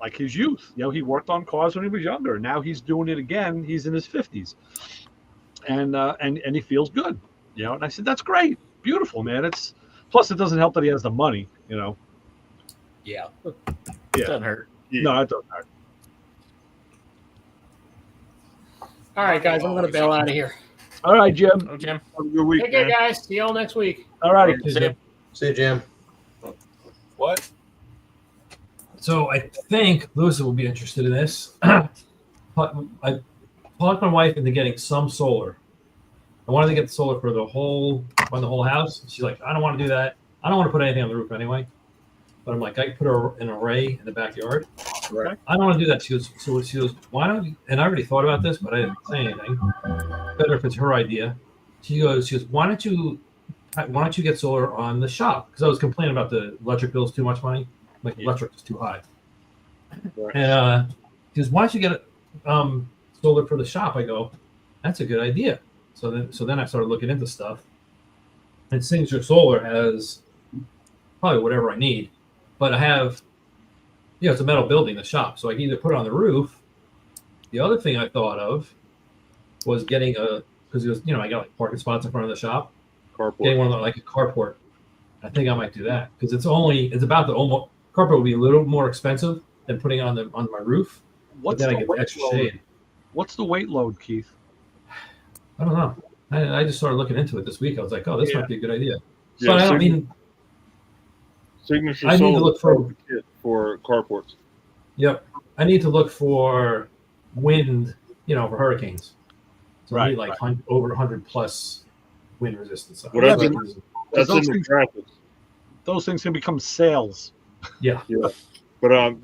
Speaker 2: like his youth. He worked on cars when he was younger. Now he's doing it again. He's in his 50s, and he feels good. And I said, "That's great." beautiful, man. It's plus it doesn't help that he has the money,
Speaker 5: Yeah.
Speaker 2: Yeah.
Speaker 5: Doesn't hurt.
Speaker 1: Yeah.
Speaker 2: No, it doesn't hurt.
Speaker 8: All right, guys, I'm going to bail out of here.
Speaker 2: All right, Jim.
Speaker 5: Oh, Jim.
Speaker 1: Have a good week,
Speaker 8: Take care,
Speaker 1: man.
Speaker 8: guys. See y'all next week.
Speaker 2: All righty.
Speaker 5: See ya.
Speaker 3: See you, Jim.
Speaker 6: What?
Speaker 4: So I think Lewis will be interested in this. I talked my wife into getting some solar. I wanted to get the solar for the whole house. She's like, I don't want to do that. I don't want to put anything on the roof anyway. But I'm like, I could put an array in the backyard.
Speaker 3: Right.
Speaker 4: I don't want to do that. She goes, why don't you? And I already thought about this, but I didn't say anything. Better if it's her idea. She goes, why don't you get solar on the shop? Because I was complaining about the electric bills too much money. Like electric is too high.
Speaker 1: Right.
Speaker 4: And she goes, why don't you get solar for the shop? I go, that's a good idea. So then I started looking into stuff. And Signature Solar has probably whatever I need. But I have, it's a metal building, the shop. So I can either put it on the roof. The other thing I thought of was getting because I got like parking spots in front of the shop.
Speaker 1: Carport.
Speaker 4: Getting one like a carport. I think I might do that because it's about the almost carport will be a little more expensive than putting it on my roof. But then I get the extra shade.
Speaker 2: What's the weight load, Keith?
Speaker 4: I don't know. I just started looking into it this week. I was like, oh, this might be a good idea. So
Speaker 1: Yeah,
Speaker 4: I don't mean.
Speaker 1: Signature
Speaker 4: I need to
Speaker 1: Solar
Speaker 4: look for.
Speaker 1: kit for carports.
Speaker 4: Yep. I need to look for wind, for hurricanes. So I need like over 100 plus wind resistance.
Speaker 1: Well, that's in the graphics.
Speaker 2: Those things can become sails.
Speaker 4: Yeah.
Speaker 1: But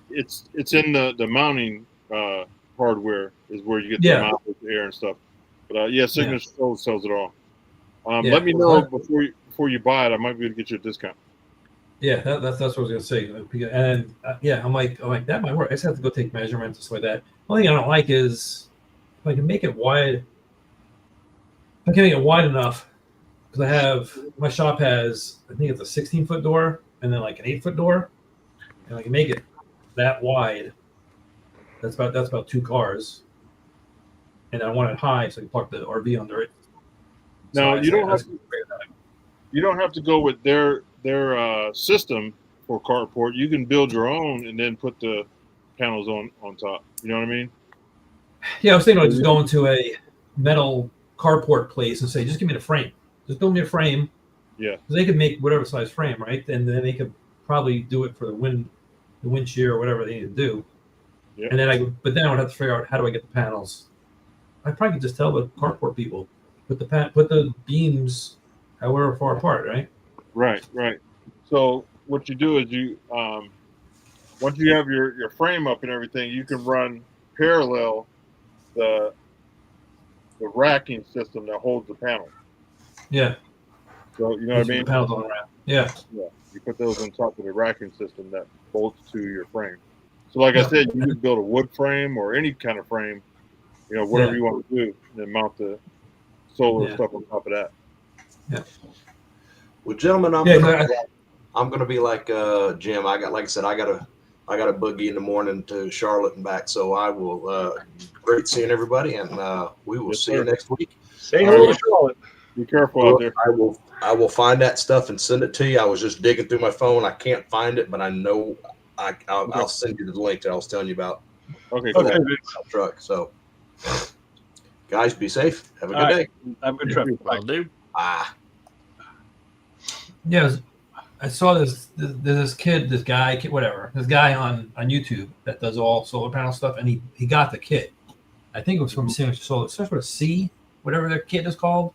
Speaker 1: it's in the mounting hardware is where you get the mount with the air and stuff. But Signature Solar sells it all. Let me know before you buy it. I might be able to get you a discount.
Speaker 4: Yeah, that's what I was gonna say. And I'm like that might work. I just have to go take measurements and stuff like that. The only thing I don't like is if I can make it wide. I can make it wide enough because my shop has, I think it's a 16-foot door and then like an 8-foot door, and I can make it that wide. That's about 2 cars, and I want it high so I can park the RV under it.
Speaker 1: Now you don't have to go with their system for carport. You can build your own and then put the panels on top. You know what I mean?
Speaker 4: Yeah, I was thinking of just going to a metal carport place and say, just give me the frame. Just build me a frame.
Speaker 1: Yeah.
Speaker 4: Because they could make whatever size frame, right? And then they could probably do it for the wind shear or whatever they need to do.
Speaker 1: Yeah.
Speaker 4: And then I would have to figure out how do I get the panels. I probably could just tell the carport people put the beams however far apart, right?
Speaker 1: Right. So what you do is you once you have your frame up and everything, you can run parallel the racking system that holds the panel.
Speaker 4: Yeah.
Speaker 1: So you know what I mean?
Speaker 4: The panels on around. Yeah.
Speaker 1: Yeah. You put those on top of the racking system that bolts to your frame. So like I said, you can build a wood frame or any kind of frame, whatever you want to do, and then mount the solar stuff on top of that.
Speaker 4: Yeah.
Speaker 3: Well, gentlemen, I'm gonna be like Jim. I got a boogie in the morning to Charlotte and back. So I will. Great seeing everybody, and we will see you next week.
Speaker 2: Say hello to Charlotte.
Speaker 1: Be careful out there.
Speaker 3: I will find that stuff and send it to you. I was just digging through my phone. I can't find it, but I know I'll send you the link that I was telling you about.
Speaker 1: Okay, cool.
Speaker 3: Truck. So, guys, be safe. Have a good day.
Speaker 2: Have a good trip.
Speaker 5: Will do.
Speaker 4: Yeah, I saw this guy on YouTube that does all solar panel stuff, and he got the kit. I think it was from Signature Solar. It starts with a C, whatever their kit is called.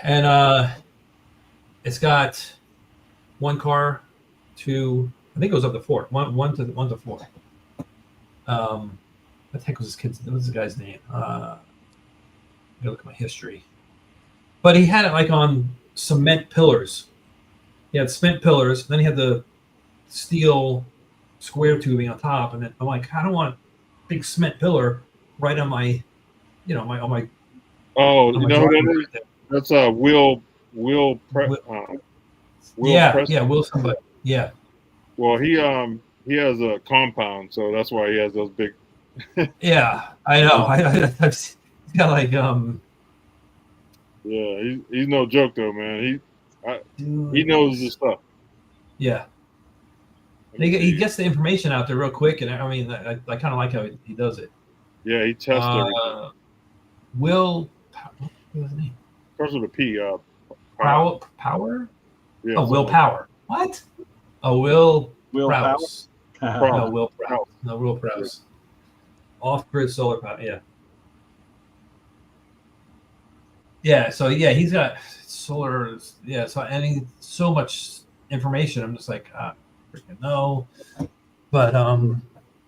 Speaker 4: And it's got 1 car, 2. I think it goes up to 4. One to 4. What the heck was this guy's name? I gotta look at my history. But he had it like on cement pillars. He had cement pillars, then he had the steel square tubing on top, and then I'm like, I don't want a big cement pillar right on my, on my.
Speaker 1: Oh, you know what that is? That's a wheel press.
Speaker 4: Will somebody. Yeah.
Speaker 1: Well, he has a compound, so that's why he has those big.
Speaker 4: Yeah, I know. I've got like
Speaker 1: Yeah, he's no joke though, man. He
Speaker 4: Dude.
Speaker 1: knows his stuff.
Speaker 4: Yeah.
Speaker 1: Let me
Speaker 4: He
Speaker 1: see.
Speaker 4: gets the information out there real quick, and I mean, I kind of like how he does it.
Speaker 1: Yeah, he tests everything.
Speaker 4: Will, what was his name?
Speaker 1: Starts with a P.
Speaker 4: Power?
Speaker 1: Yeah,
Speaker 4: Oh, Will
Speaker 1: something
Speaker 4: Power. What? Oh, Will
Speaker 2: Power?
Speaker 4: Prowse.
Speaker 1: Prowse.
Speaker 4: No, Will Prowse. No, Will Prowse. Off-grid solar power. Yeah. Yeah. So yeah, he's got solar. Yeah. So so much information. I'm just like, freaking no. But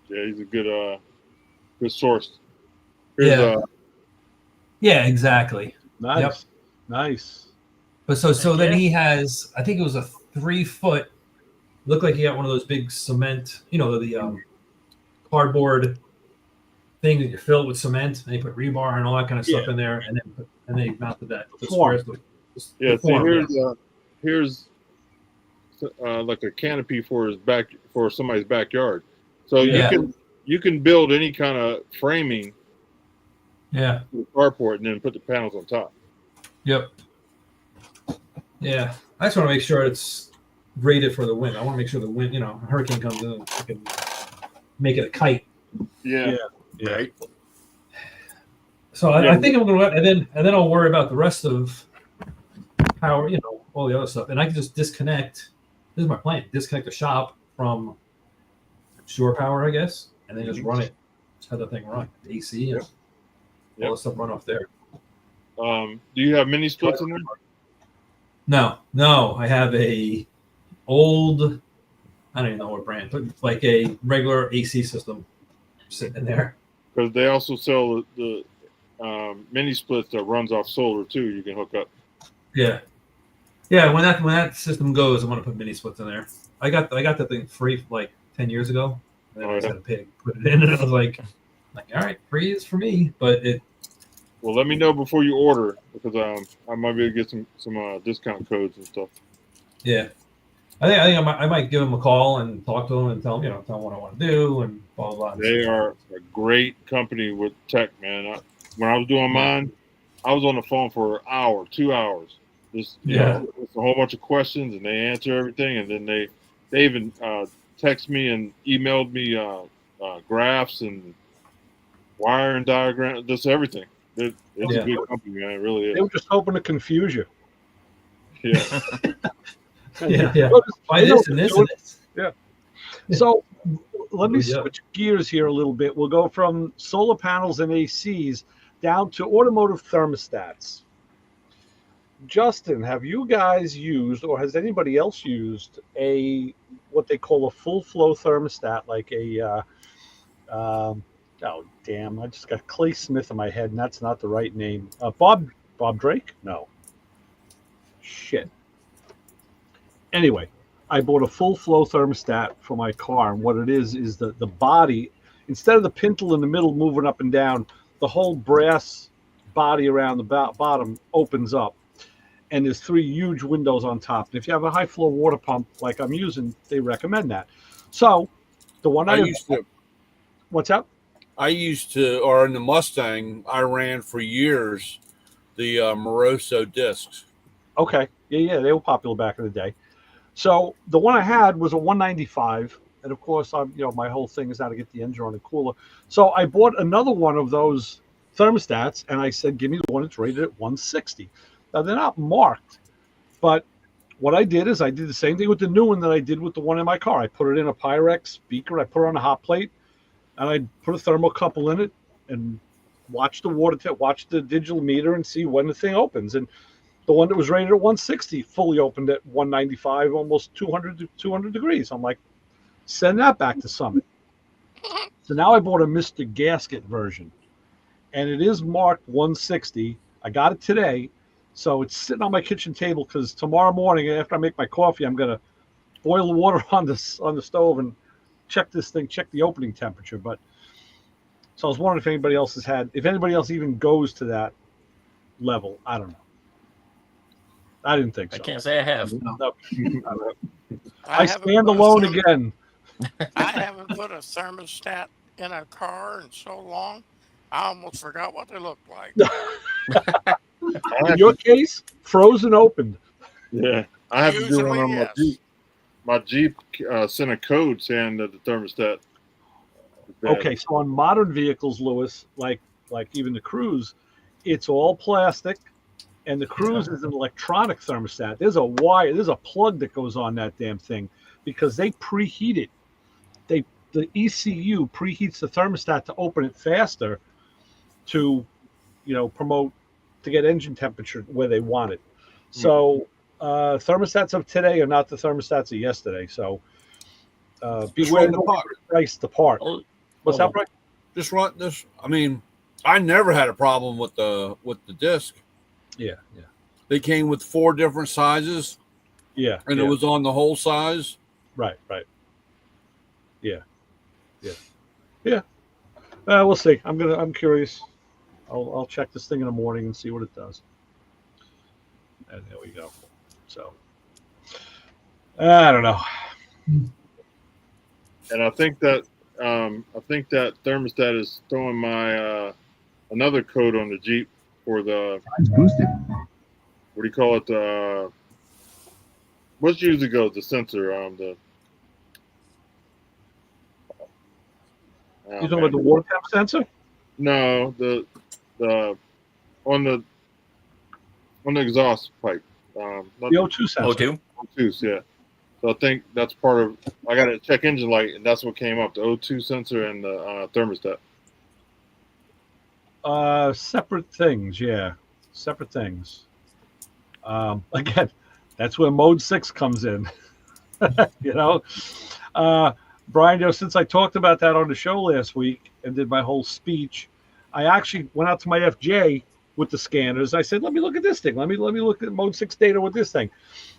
Speaker 1: Yeah, he's a good source. Here's,
Speaker 4: yeah. Yeah. Exactly.
Speaker 2: Nice.
Speaker 4: Yep.
Speaker 2: Nice.
Speaker 4: But so then he has, I think it was a 3-foot. Looked like he got one of those big cement, the cardboard thing that you fill with cement, and they put rebar and all that kind of stuff in there, and they mounted that.
Speaker 1: Yeah. See, here's like a canopy for somebody's backyard. So you can build any kind of framing.
Speaker 4: Yeah.
Speaker 1: With carport and then put the panels on top.
Speaker 4: Yep. Yeah. I just want to make sure it's rated for the wind. I want to make sure the wind, a hurricane comes in, I can make it a kite.
Speaker 1: Yeah.
Speaker 5: Right.
Speaker 4: So I think I'm going to, and then I'll worry about the rest of power, all the other stuff. And I can just disconnect. This is my plan. Disconnect the shop from shore power, I guess, and then just run it. Just have the thing run. AC and all the stuff run off there.
Speaker 1: Do you have mini splits in there?
Speaker 4: No. I have a old, I don't even know what brand, but like a regular AC system sitting in there.
Speaker 1: Because they also sell the mini splits that runs off solar too. You can hook up.
Speaker 4: Yeah. When that system goes, I'm gonna put mini splits in there. I got that thing free like 10 years ago. And then I just had to pay to put it in, and I was like, all right, free is for me, but it.
Speaker 1: Well, let me know before you order because I might be able to get some discount codes and stuff.
Speaker 4: Yeah, I think I might give them a call and talk to them and tell them what I want to do and blah blah blah.
Speaker 1: They are a great company with tech, man. When I was doing mine, I was on the phone for an hour, 2 hours. Just it's a whole bunch of questions and they answer everything, and then they even text me and emailed me graphs and wire and diagram, just everything. It's a good company, man. It really is.
Speaker 2: They were just hoping to confuse you.
Speaker 1: Yeah.
Speaker 4: Yeah. Why this and this and this?
Speaker 2: Yeah. So let me switch gears here a little bit. We'll go from solar panels and ACs down to automotive thermostats. Justin, have you guys used, or has anybody else used what they call a full flow thermostat, like a oh damn! I just got Clay Smith in my head, and that's not the right name. Bob Drake? No. Shit. Anyway, I bought a full flow thermostat for my car, and what it is the body, instead of the pintle in the middle moving up and down, the whole brass body around the bottom opens up, and there's 3 huge windows on top. And if you have a high flow water pump like I'm using, they recommend that. So the one I used to. What's up?
Speaker 6: I used to, or in the Mustang, I ran for years the Moroso discs.
Speaker 2: Okay. Yeah, they were popular back in the day. So the one I had was a 195, and of course, my whole thing is how to get the engine on and cooler. So I bought another one of those thermostats, and I said, give me the one that's rated at 160. Now they're not marked, but what I did is I did the same thing with the new one that I did with the one in my car. I put it in a Pyrex beaker, I put it on a hot plate, and I put a thermocouple in it and watch the watch the digital meter and see when the thing opens. And the one that was rated at 160 fully opened at 195, almost 200 degrees. I'm like, send that back to Summit. So now I bought a Mr. Gasket version, and it is marked 160. I got it today, so it's sitting on my kitchen table because tomorrow morning after I make my coffee, I'm gonna boil the water on the stove and check the opening temperature. But so I was wondering if anybody else if anybody else even goes to that level. I don't know. I didn't think so.
Speaker 5: I can't say I have.
Speaker 2: No. I stand alone again.
Speaker 7: I haven't put a thermostat in a car in so long, I almost forgot what they looked like.
Speaker 2: In your case, frozen opened.
Speaker 1: Yeah, I have to do one
Speaker 7: Usually,
Speaker 1: on my
Speaker 7: yes.
Speaker 1: Jeep. My Jeep sent a code saying that the thermostat is bad.
Speaker 2: Okay, so on modern vehicles, Lewis, like even the Cruise, it's all plastic, and the Cruise is an electronic thermostat. There's a wire, there's a plug that goes on that damn thing because they preheat it. The ECU preheats the thermostat to open it faster to, promote to get engine temperature where they want it. So thermostats of today are not the thermostats of yesterday. So beware
Speaker 6: the puck.
Speaker 2: price the part.
Speaker 5: Oh,
Speaker 2: What's that, Brian?
Speaker 6: Just run this. I mean, I never had a problem with the disc.
Speaker 2: Yeah.
Speaker 6: They came with 4 different sizes,
Speaker 2: Yeah.
Speaker 6: and it was on the whole size.
Speaker 2: Right. Yeah. We'll see. I'm curious. I'll check this thing in the morning and see what it does. And there we go. So I don't know.
Speaker 1: And I think that thermostat is throwing my another code on the Jeep for the
Speaker 9: boosted.
Speaker 1: what do you call it? What's usually goes the sensor?
Speaker 2: You talking about the water temp sensor?
Speaker 1: No, the on the exhaust pipe. Not
Speaker 2: The O2 sensor.
Speaker 5: O2?
Speaker 1: O2s, yeah. So I think that's part of. I got to check engine light, and that's what came up: the O2 sensor and the thermostat.
Speaker 2: Separate things, yeah. Separate things. Again, that's where mode 6 comes in. Brian, since I talked about that on the show last week and did my whole speech, I actually went out to my FJ with the scanners. I said, let me look at this thing. Let me look at mode 6 data with this thing.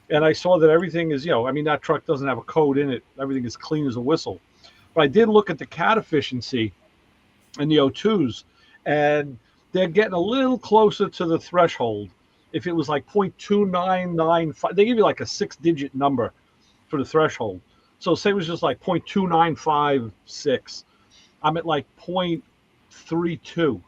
Speaker 2: And I saw that everything is, that truck doesn't have a code in it. Everything is clean as a whistle. But I did look at the cat efficiency and the O2s, and they're getting a little closer to the threshold. If it was like 0.2995, they give you like a 6-digit number for the threshold. So say it was just like 0.2956. I'm at like 0.32.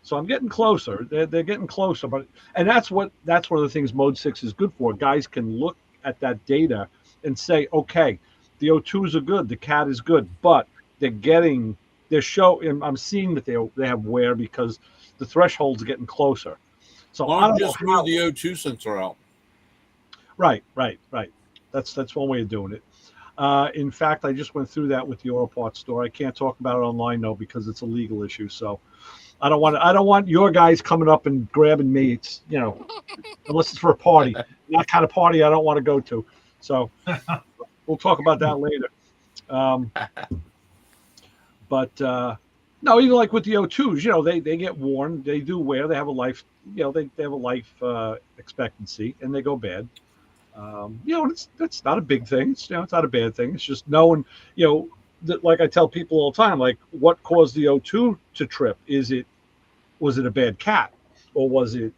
Speaker 2: So I'm getting closer. They're getting closer, and that's one of the things Mode 6 is good for. Guys can look at that data and say, okay, the O2s are good, the cat is good, but I'm seeing that they have wear because the threshold's getting closer. So
Speaker 6: Why
Speaker 2: I
Speaker 6: don't
Speaker 2: don't
Speaker 6: you just
Speaker 2: know
Speaker 6: move the O2 sensor out?
Speaker 2: Right. That's one way of doing it. In fact, I just went through that with the auto parts store. I can't talk about it online though because it's a legal issue. So I don't want your guys coming up and grabbing me. It's unless it's for a party. That kind of party I don't want to go to. So we'll talk about that later. But no, even like with the O2s, they get worn. They do wear. They have a life. They have a life expectancy, and they go bad. That's not a big thing. It's not a bad thing. It's just knowing, that, like I tell people all the time, like what caused the O2 to trip? Was it a bad cat, or was it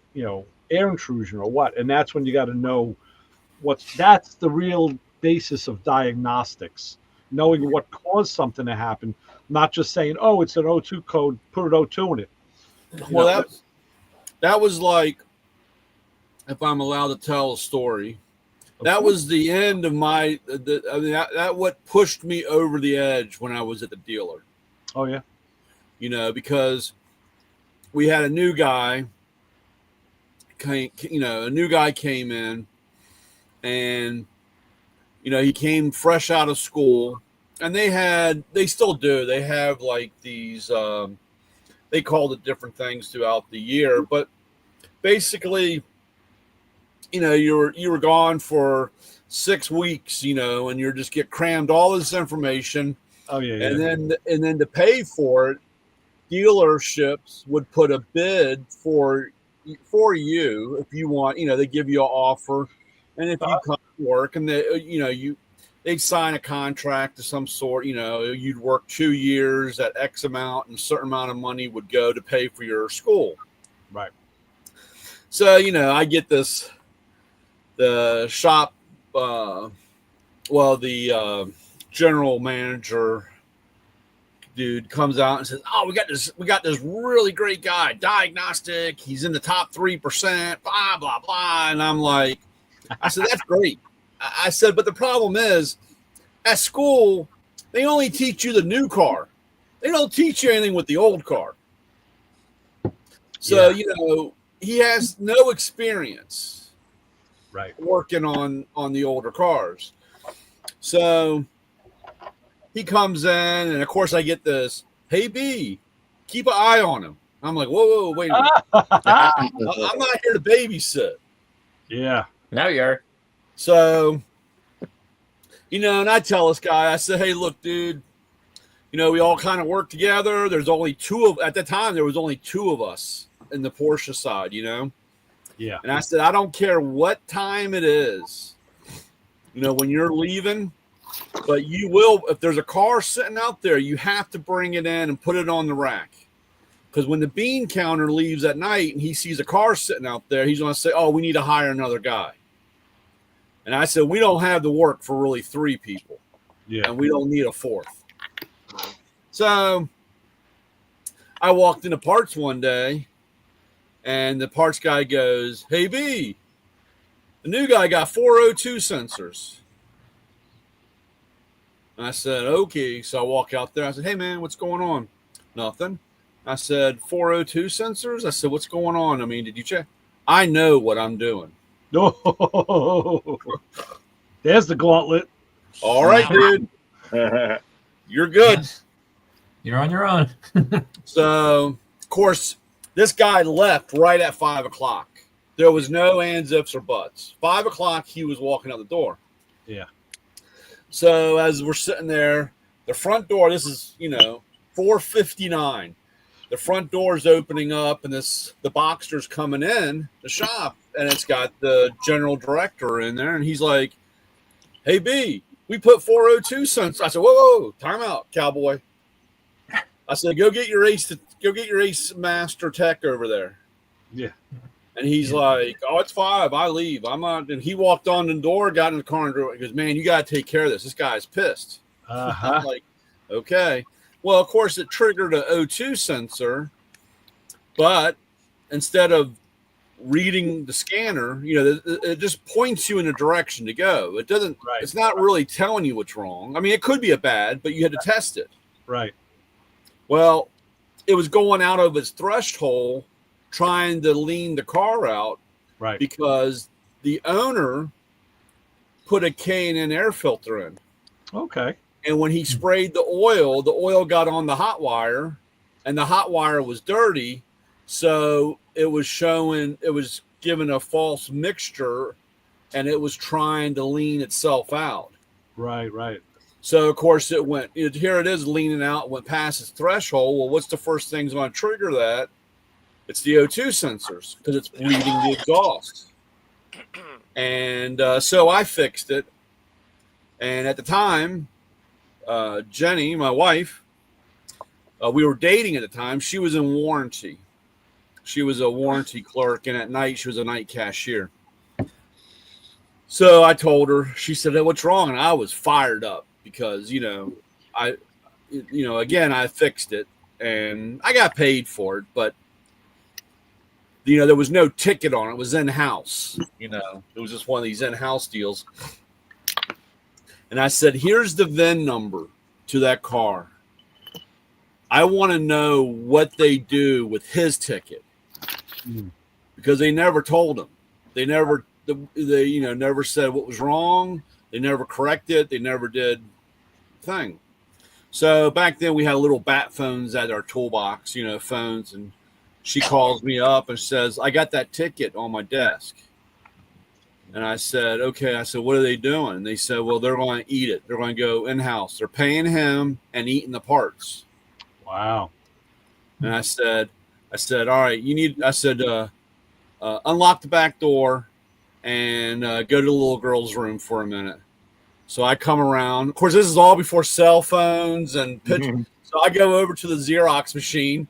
Speaker 2: air intrusion, or what? And that's when you got to know that's the real basis of diagnostics, knowing what caused something to happen, not just saying, oh, it's an O2 code, put an O2 in it.
Speaker 6: Well, that was like, if I'm allowed to tell a story, that was the end of that what pushed me over the edge when I was at the dealer.
Speaker 2: Oh yeah.
Speaker 6: Because we had a new guy came in, and he came fresh out of school, and they still do. They have like these they called it different things throughout the year, but basically you were gone for 6 weeks, and you just get crammed all this information.
Speaker 2: Oh yeah.
Speaker 6: And then to pay for it, dealerships would put a bid for you if you want. They give you an offer, and if you come to work, and they'd sign a contract of some sort. You'd work 2 years at X amount, and a certain amount of money would go to pay for your school.
Speaker 2: Right.
Speaker 6: So I get this. The shop, the general manager dude comes out and says, "Oh, we got this really great guy, diagnostic. He's in the top 3%, blah blah blah." And I'm like, I said, "That's great." I said, "But the problem is, at school, they only teach you the new car. They don't teach you anything with the old car. So he has no experience,
Speaker 2: Right.
Speaker 6: working on the older cars." So he comes in, and of course I get this, "Hey B, keep an eye on him." I'm like, whoa, wait a minute. I'm not here to babysit.
Speaker 2: Yeah.
Speaker 5: Now you are.
Speaker 6: So, and I tell this guy, I said, "Hey, look, dude, we all kind of work together. There's only at the time, there was only two of us in the Porsche side,
Speaker 2: Yeah.
Speaker 6: And I said, I don't care what time it is, when you're leaving, but you will, if there's a car sitting out there, you have to bring it in and put it on the rack. Because when the bean counter leaves at night and he sees a car sitting out there, he's going to say, oh, we need to hire another guy." And I said, we don't have the work for really 3 people.
Speaker 2: Yeah.
Speaker 6: And we don't need a 4th. So I walked into parts one day, and the parts guy goes, "Hey, B, the new guy got 402 sensors." And I said, "Okay." So I walk out there. I said, "Hey, man, what's going on?" "Nothing." I said, 402 sensors? I said, "What's going on? I mean, did you check?" "I know what I'm doing."
Speaker 2: Oh, there's the gauntlet.
Speaker 6: "All right, dude. You're good."
Speaker 4: You're on your own.
Speaker 6: So, of course, this guy left right at 5 o'clock. There was no ands, ifs, or buts. 5 o'clock, he was walking out the door.
Speaker 2: Yeah.
Speaker 6: So as we're sitting there, the front door, this is, 4:59. The front door is opening up, and the Boxster's coming in the shop, and it's got the general director in there, and he's like, "Hey, B, we put 402 sensors." I said, whoa, time out, cowboy. I said, go get your ace master tech over there.
Speaker 2: Yeah.
Speaker 6: And he's like, "Oh, it's 5. I leave. I'm not." And he walked on the door, got in the car, and drove. He goes, "Man, you got to take care of this. This guy's pissed."
Speaker 2: Uh-huh.
Speaker 6: I'm like, okay. Well, of course, it triggered a O2 sensor, but instead of reading the scanner, it just points you in a direction to go. It doesn't.
Speaker 2: Right.
Speaker 6: It's not really telling you what's wrong. I mean, it could be a bad, but you had to test it.
Speaker 2: Right.
Speaker 6: Well, it was going out of its threshold, trying to lean the car out,
Speaker 2: Right.
Speaker 6: because the owner put a K&N air filter in.
Speaker 2: Okay.
Speaker 6: And when he sprayed the oil got on the hot wire, and the hot wire was dirty. So it was given a false mixture, and it was trying to lean itself out.
Speaker 2: Right. Right.
Speaker 6: So, of course, here it is leaning out, went past its threshold. Well, what's the first thing that's going to trigger that? It's the O2 sensors, because it's reading the exhaust. And so I fixed it. And at the time, Jenny, my wife, we were dating at the time. She was in warranty. She was a warranty clerk, and at night she was a night cashier. So I told her. She said, "Hey, what's wrong?" And I was fired up because, again, I fixed it, and I got paid for it, but there was no ticket on it. It was in-house. It was just one of these in-house deals. And I said, "Here's the VIN number to that car. I want to know what they do with his ticket." Because they never told him. They never said what was wrong. They never corrected. They never did thing. So back then we had little bat phones at our toolbox, phones, and she calls me up and says, "I got that ticket on my desk." And I said, "Okay." I said, "What are they doing?" And they said, "Well, they're going to eat it. They're going to go in-house. They're paying him and eating the parts."
Speaker 2: Wow.
Speaker 6: And I said, "All right, unlock the back door and go to the little girl's room for a minute." So I come around. Of course, this is all before cell phones and pictures. So I go over to the Xerox machine,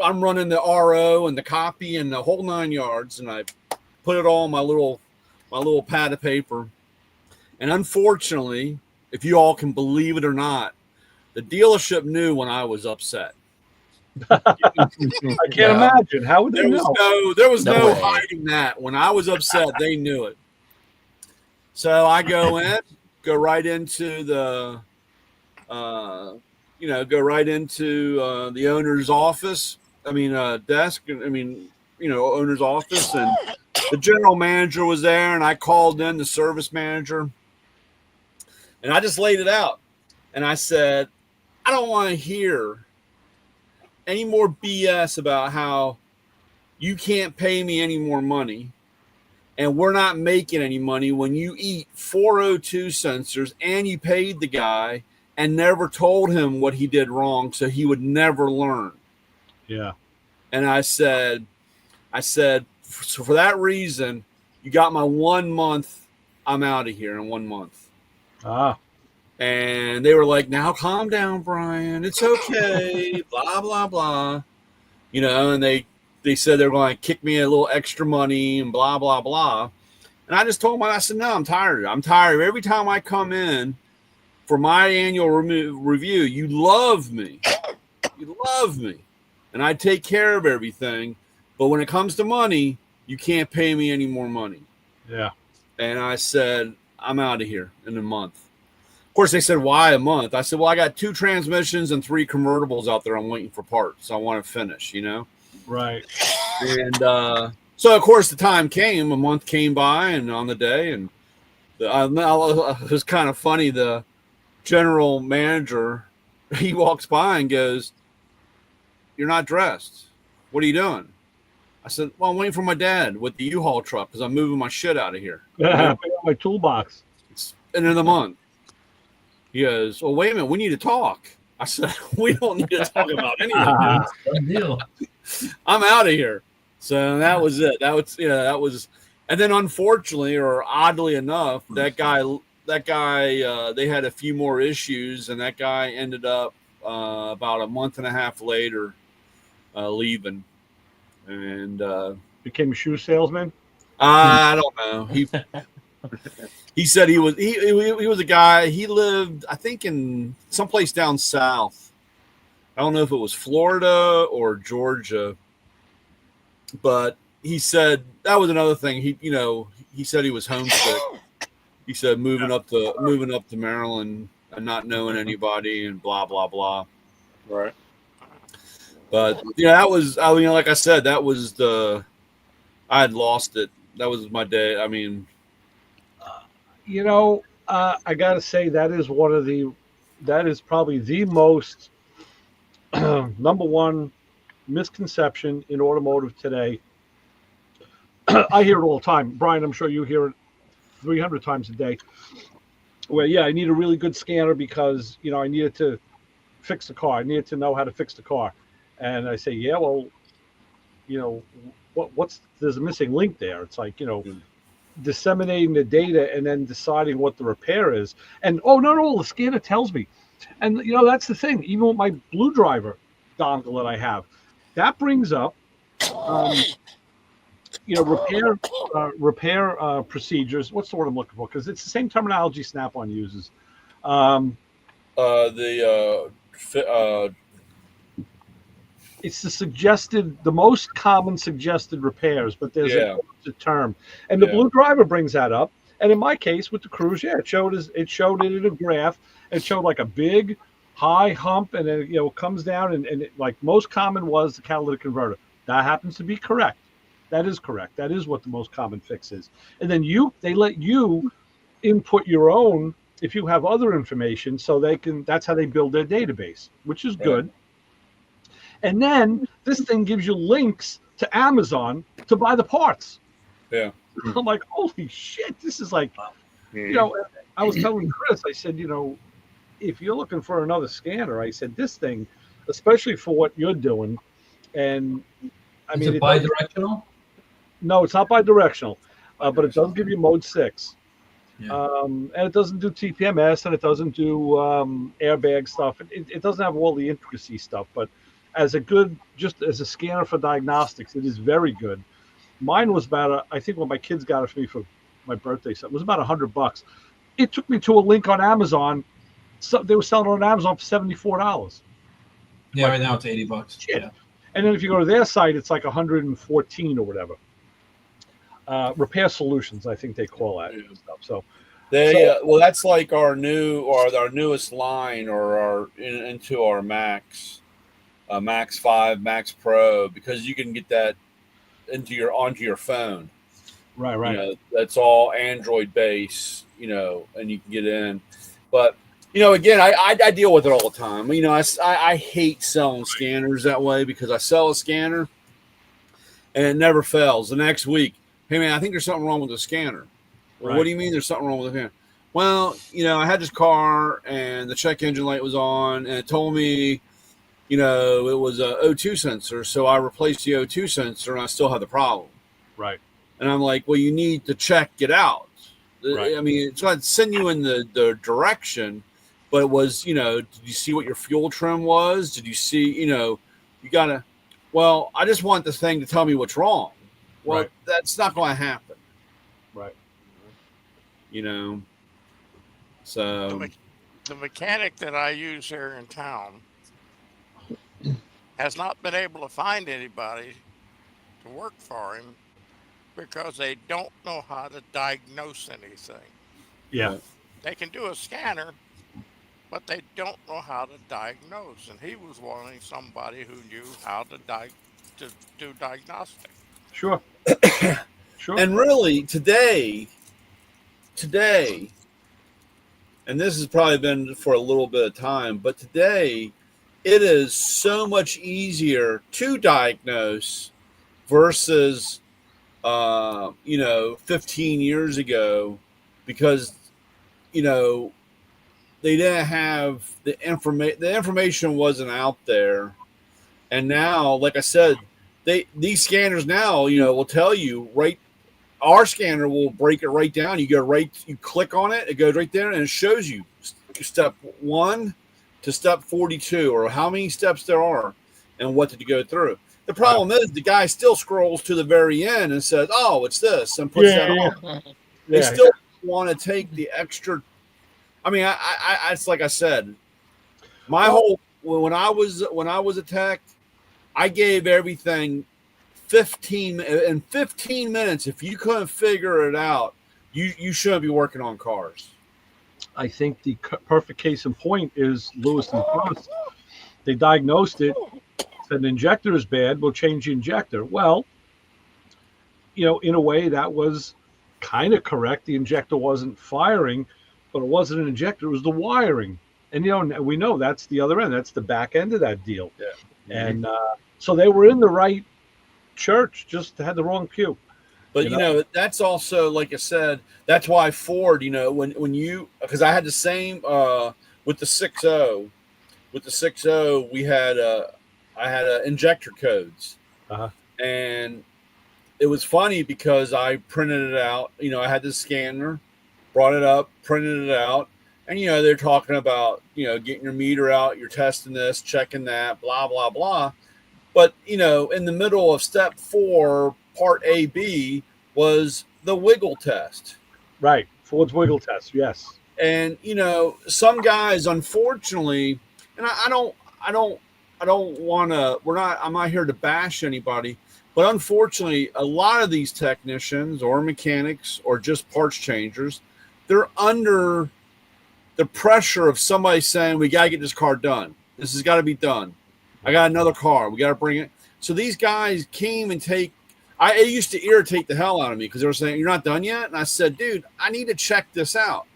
Speaker 6: I'm running the RO and the copy and the whole 9 yards, and I put it all on my little pad of paper. And unfortunately, if you all can believe it or not, The dealership knew when I was upset.
Speaker 2: I can't imagine. How would they know?
Speaker 6: There was
Speaker 5: No
Speaker 6: no
Speaker 5: way.
Speaker 6: hiding that. When I was upset, they knew it. So I go right into the, go right into the owner's office. Desk. Owner's office, and the general manager was there, and I called in the service manager, and I just laid it out, and I said, I don't want to hear any more BS about how you can't pay me any more money and we're not making any money when you eat 402 sensors and you paid the guy and never told him what he did wrong so he would never learn.
Speaker 2: Yeah.
Speaker 6: And I said, so for that reason, you got my 1 month. I'm out of here in 1 month.
Speaker 2: Ah.
Speaker 6: And they were like, now calm down, Brian. It's okay. Blah, blah, blah. And they said they're going to kick me a little extra money and blah, blah, blah. And I just told them, I said, no, I'm tired. I'm tired. Every time I come in for my annual review, you love me. You love me. And I take care of everything. But when it comes to money, you can't pay me any more money.
Speaker 2: Yeah.
Speaker 6: And I said, I'm out of here in a month. Of course, they said, why a month? I said, well, I got 2 transmissions and 3 convertibles out there. I'm waiting for parts. I want to finish,
Speaker 2: Right.
Speaker 6: And so, of course, the time came. A month came by, and on the day, and it was kind of funny. The general manager, he walks by and goes, you're not dressed. What are you doing? I said, well, I'm waiting for my dad with the U-Haul truck because I'm moving my shit out of here.
Speaker 2: Yeah, my toolbox.
Speaker 6: It's end of the month. He goes, well, wait a minute. We need to talk. I said, we don't need to talk about anything.
Speaker 4: Good deal.
Speaker 6: I'm out of here. So that was it. That was, and then unfortunately, or oddly enough, that guy, they had a few more issues, and that guy ended up about a month and a half later leaving, and
Speaker 2: Became a shoe salesman.
Speaker 6: I don't know. He said he was a guy. He lived, I think, in someplace down south. I don't know if it was Florida or Georgia, but he said that was another thing. He said he was homesick. He said moving up to Maryland and not knowing anybody and blah blah blah.
Speaker 1: Right.
Speaker 6: But that was, like I said, that was I had lost it. That was my day. I mean,
Speaker 2: I gotta say that is probably the most number one misconception in automotive today. I hear it all the time. Brian, I'm sure you hear it 300 times a day. Well, yeah, I need a really good scanner because, I needed to fix the car. I needed to know how to fix the car. And I say, yeah, well, there's a missing link there. It's like, disseminating the data and then deciding what the repair is. And, no, the scanner tells me. And, that's the thing. Even with my Blue Driver dongle that I have, that brings up, repair procedures. What's the word I'm looking for? Because it's the same terminology Snap-on uses. It's the most common suggested repairs, but there's a term. And the Blue Driver brings that up. And in my case with the Cruise, it showed it in a graph. It showed like a big high hump, and then it comes down, and it, like most common was the catalytic converter. That happens to be correct. That is correct. That is what the most common fix is. And then they let you input your own if you have other information, so that's how they build their database, which is good. And then this thing gives you links to Amazon to buy the parts.
Speaker 6: Yeah.
Speaker 2: I'm like, holy shit, this is like, I was telling Chris, I said, if you're looking for another scanner, I said, this thing, especially for what you're doing, and I mean,
Speaker 4: is it bi-directional?
Speaker 2: No, it's not bi-directional, but it does give you mode 6.
Speaker 4: Yeah.
Speaker 2: And it doesn't do TPMS, and it doesn't do airbag stuff. It doesn't have all the intricacy stuff, but just as a scanner for diagnostics, it is very good. Mine was I think when my kids got it for me for my birthday, so it was about $100. It took me to a link on Amazon So they were selling it on Amazon for $74.
Speaker 4: Yeah, right now it's $80.
Speaker 2: Shit.
Speaker 4: Yeah.
Speaker 2: And then if you go to their site, it's like 114 or whatever. Repair Solutions, I think they call that stuff. So
Speaker 6: well, that's like our newest line, or into our Max, Max 5, Max Pro, because you can get that onto your phone.
Speaker 2: right.
Speaker 6: You know, that's all Android base. You know, and you can get in. But you know, again, I deal with it all the time. You know, I hate selling scanners that way, because I sell a scanner and it never fails. The next week, hey man, I think there's something wrong with the scanner. Well,
Speaker 2: Right.
Speaker 6: what do you mean there's something wrong with the scanner? Well, you know, I had this car and the check engine light was on, and it told me, you know, it was a O2 sensor. So I replaced the O2 sensor and I still have the problem.
Speaker 2: Right.
Speaker 6: And I'm like, well, you need to check it out.
Speaker 2: Right.
Speaker 6: I mean, it's going to send you in the direction, but it was, you know, did you see what your fuel trim was? Did you see, you know, you got to, well, I just want the thing to tell me what's wrong. Well,
Speaker 2: Right.
Speaker 6: that's not going to happen.
Speaker 2: Right.
Speaker 6: You know,
Speaker 7: The,
Speaker 6: so
Speaker 7: me- the mechanic that I use here in town has not been able to find anybody to work for him because they don't know how to diagnose anything.
Speaker 2: Yeah.
Speaker 7: They can do a scanner, but they don't know how to diagnose. And he was wanting somebody who knew how to do diagnostic.
Speaker 2: Sure. Sure.
Speaker 6: and really today, and this has probably been for a little bit of time, but today it is so much easier to diagnose versus, you know, 15 years ago, because, you know, they didn't have the information. The information wasn't out there. And now, like I said, these scanners now, you know, will tell you right. Our scanner will break it right down. You click on it, it goes right there, and it shows you step 1 to step 42, or how many steps there are, and what to go through. The problem is the guy still scrolls to the very end and says, "Oh, it's this," and puts that on. They still want to take the extra. I mean, I it's like I said, my whole when I was a tech, I gave everything 15 minutes. If you couldn't figure it out, you shouldn't be working on cars.
Speaker 2: I think the perfect case in point is Lewis and Clark. They diagnosed it, said the injector is bad, we'll change the injector. Well, you know, in a way that was kind of correct. The injector wasn't firing, but it wasn't an injector, it was the wiring. And, you know, we know that's the other end. That's the back end of that deal.
Speaker 6: Yeah.
Speaker 2: And so they were in the right church, just had the wrong pew.
Speaker 6: But you know, that's also, like I said, that's why Ford, you know, when you, because I had the same with the 6.0. With the 6.0, we had I had injector codes, and it was funny because I printed it out. You know, I had the scanner, brought it up, printed it out, and you know they're talking about, you know, getting your meter out, you're testing this, checking that, blah blah blah. But you know, in the middle of step 4, part AB was the wiggle test.
Speaker 2: Right, Ford's wiggle test, yes.
Speaker 6: And you know, some guys, unfortunately, and I don't want to. I'm not here to bash anybody, but unfortunately, a lot of these technicians or mechanics or just parts changers, they're under the pressure of somebody saying, "We got to get this car done. This has got to be done. I got another car. We got to bring it." So these guys came and it used to irritate the hell out of me because they were saying, "You're not done yet," and I said, "Dude, I need to check this out."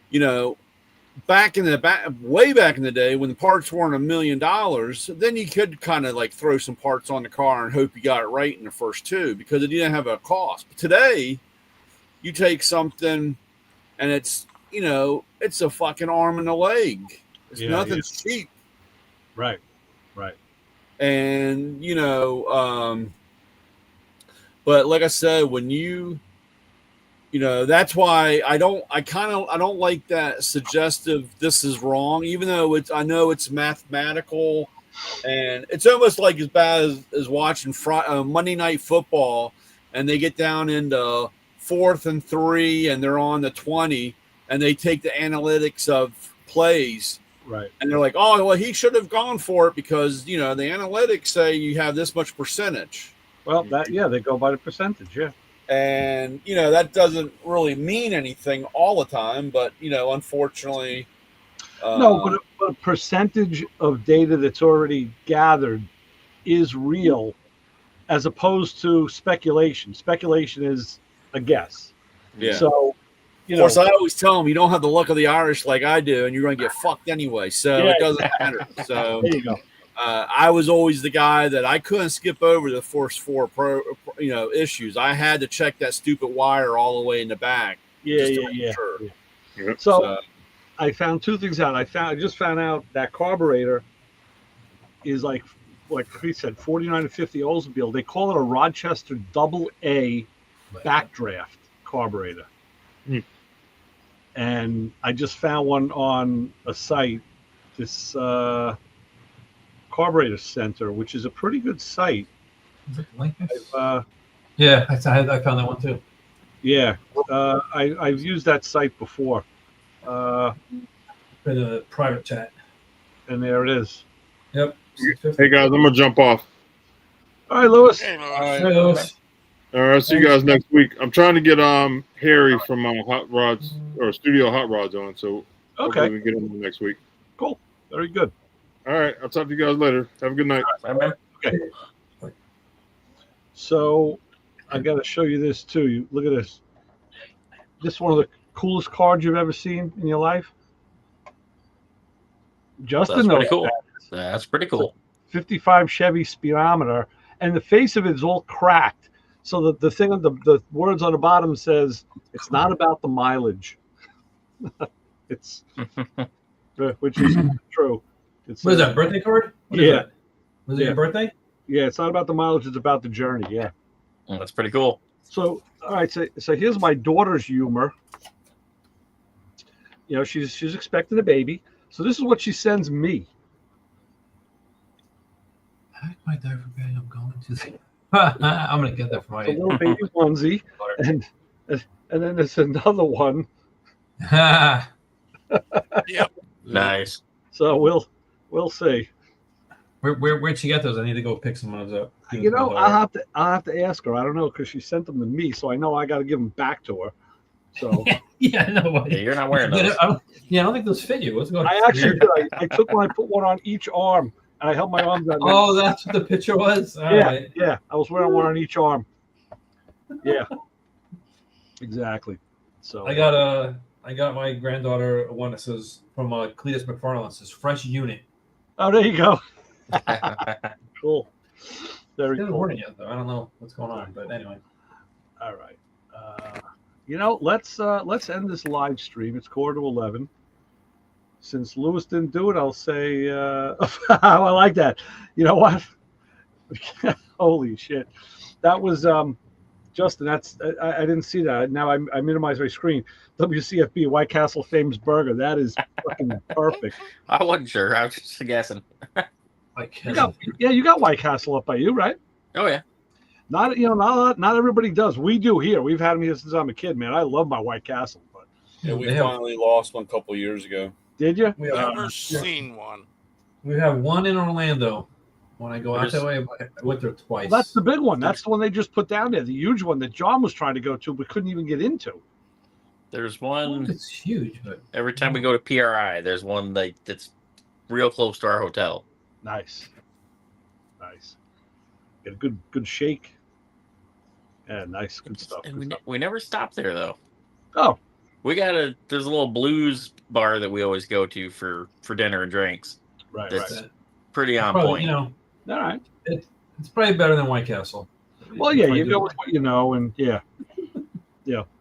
Speaker 6: You know, way back in the day when the parts weren't $1 million, then you could kind of like throw some parts on the car and hope you got it right in the first 2 because it didn't have a cost. But today, you take something and it's, you know, it's a fucking arm and a leg. It's nothing's cheap.
Speaker 2: Right.
Speaker 6: And, you know, but like I said, when you know, that's why I don't like that suggestive, this is wrong, even though I know it's mathematical, and it's almost like as bad as watching Monday Night Football and they get down into 4th and 3 and they're on the 20 and they take the analytics of plays.
Speaker 2: Right.
Speaker 6: And they're like, oh, well, he should have gone for it because, the analytics say you have this much percentage.
Speaker 2: Well, they go by the percentage, yeah.
Speaker 6: And, that doesn't really mean anything all the time. But, unfortunately.
Speaker 2: No, but a percentage of data that's already gathered is real as opposed to speculation. Speculation is a guess.
Speaker 6: Yeah.
Speaker 2: So,
Speaker 6: of course, I always tell them you don't have the luck of the Irish like I do, and you're going to get fucked anyway. So it doesn't matter. So
Speaker 2: there you go.
Speaker 6: I was always the guy that I couldn't skip over the Force 4 issues. I had to check that stupid wire all the way in the back.
Speaker 2: Yeah.
Speaker 6: Sure.
Speaker 2: Yeah. So I found two things out. I just found out that carburetor is like he said, 49 to 50 Oldsmobile. They call it a Rochester AA backdraft carburetor. And I just found one on a site, this Carburetor Center, which is a pretty good site.
Speaker 4: Is it Lincoln?
Speaker 2: Yeah,
Speaker 4: I found that one too.
Speaker 2: Yeah, I've used that site before.
Speaker 4: In a private chat.
Speaker 2: And there it is.
Speaker 4: Yep.
Speaker 1: Hey guys, I'm gonna jump off.
Speaker 2: All right, Lewis.
Speaker 7: Hey, Lewis.
Speaker 4: Hey, Lewis.
Speaker 1: All right, see you guys next week. I'm trying to get Harry from Hot Rods or Studio Hot Rods on, so hopefully we can get him next week.
Speaker 2: Cool. Very good.
Speaker 1: All right, I'll talk to you guys later. Have a good night.
Speaker 2: Okay. So I got to show you this too. You look at this. This is one of the coolest cars you've ever seen in your life. Justin,
Speaker 5: That's pretty
Speaker 2: knows
Speaker 5: cool.
Speaker 2: that.
Speaker 5: That's pretty cool.
Speaker 2: 55 Chevy speedometer, and the face of it is all cracked. So the thing on the words on the bottom says it's not about the mileage. It's which is true. It's,
Speaker 4: What is that, birthday card? What is that? Was it your birthday?
Speaker 2: Yeah, it's not about the mileage, it's about the journey. Yeah.
Speaker 5: That's pretty cool.
Speaker 2: So all right, so here's my daughter's humor. She's expecting a baby. So this is what she sends me.
Speaker 4: My dad forgetting I'm going to. I'm gonna get that for my
Speaker 2: a little baby onesie, and then there's another one.
Speaker 7: Yep.
Speaker 5: Nice.
Speaker 2: So we'll see.
Speaker 4: Where'd she get those? I need to go pick some of those up.
Speaker 2: I'll have to ask her. I don't know because she sent them to me, so I know I got to give them back to her. So
Speaker 4: yeah, no.
Speaker 5: Yeah, you're not wearing those.
Speaker 4: I don't think those fit you. What's going on?
Speaker 2: I actually did. I took one. I put one on each arm, and I held my arms out.
Speaker 4: Oh, that's what the picture was. All right.
Speaker 2: Yeah. I was wearing one on each arm. Yeah, exactly. So
Speaker 4: I got my granddaughter one that says from Cletus McFarland. It says fresh unit.
Speaker 2: Oh, there you go. Cool. Very
Speaker 4: She hasn't
Speaker 2: cool.
Speaker 4: worn it yet, though. I don't know what's going on, but anyway.
Speaker 2: All right. Let's end this live stream. It's 10:45. Since Lewis didn't do it, I'll say I like that. You know what? Holy shit. That was Justin. I didn't see that. Now I minimized my screen. WCFB White Castle famous burger. That is fucking perfect.
Speaker 5: I wasn't sure. I was just guessing.
Speaker 2: You got White Castle up by you, right?
Speaker 5: Oh yeah.
Speaker 2: Not everybody does. We do here. We've had them here since I'm a kid, man. I love my White Castle. But
Speaker 6: Yeah, we finally lost one a couple of years ago.
Speaker 2: Did you?
Speaker 7: Never seen one.
Speaker 4: We have one in Orlando. When I go out that way, I went there twice.
Speaker 2: Well, that's the big one. That's the one they just put down there. The huge one that John was trying to go to, but couldn't even get into.
Speaker 5: There's one.
Speaker 4: It's huge, but
Speaker 5: Every time we go to PRI, there's one that's real close to our hotel.
Speaker 2: Nice. Get a good shake. Yeah, nice, good stuff.
Speaker 5: And we never stop there though.
Speaker 2: Oh,
Speaker 5: there's a little blues bar that we always go to for dinner and drinks.
Speaker 2: right.
Speaker 5: That's pretty on
Speaker 4: probably,
Speaker 5: point.
Speaker 2: All right.
Speaker 4: It's probably better than White Castle.
Speaker 2: Well, yeah, you go with what you know, and yeah.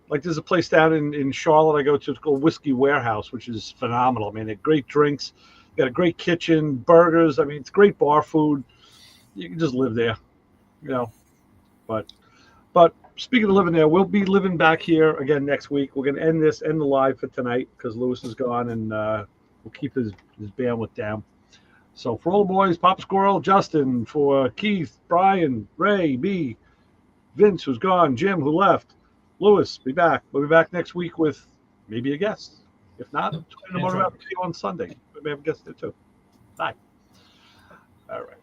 Speaker 2: Like there's a place down in Charlotte I go to. It's called Whiskey Warehouse, which is phenomenal. I mean, they have great drinks, got a great kitchen, burgers. I mean, it's great bar food. You can just live there, But speaking of living there, we'll be living back here again next week. We're gonna end the live for tonight because Lewis is gone, and we'll keep his bandwidth down. So for all the boys, Pop Squirrel, Justin, for Keith, Brian, Ray, B, Vince, who's gone, Jim, who left, Lewis, be back. We'll be back next week with maybe a guest. If not, tune in to Motor Rap Radio on Sunday. We may have guests there too. Bye. All right.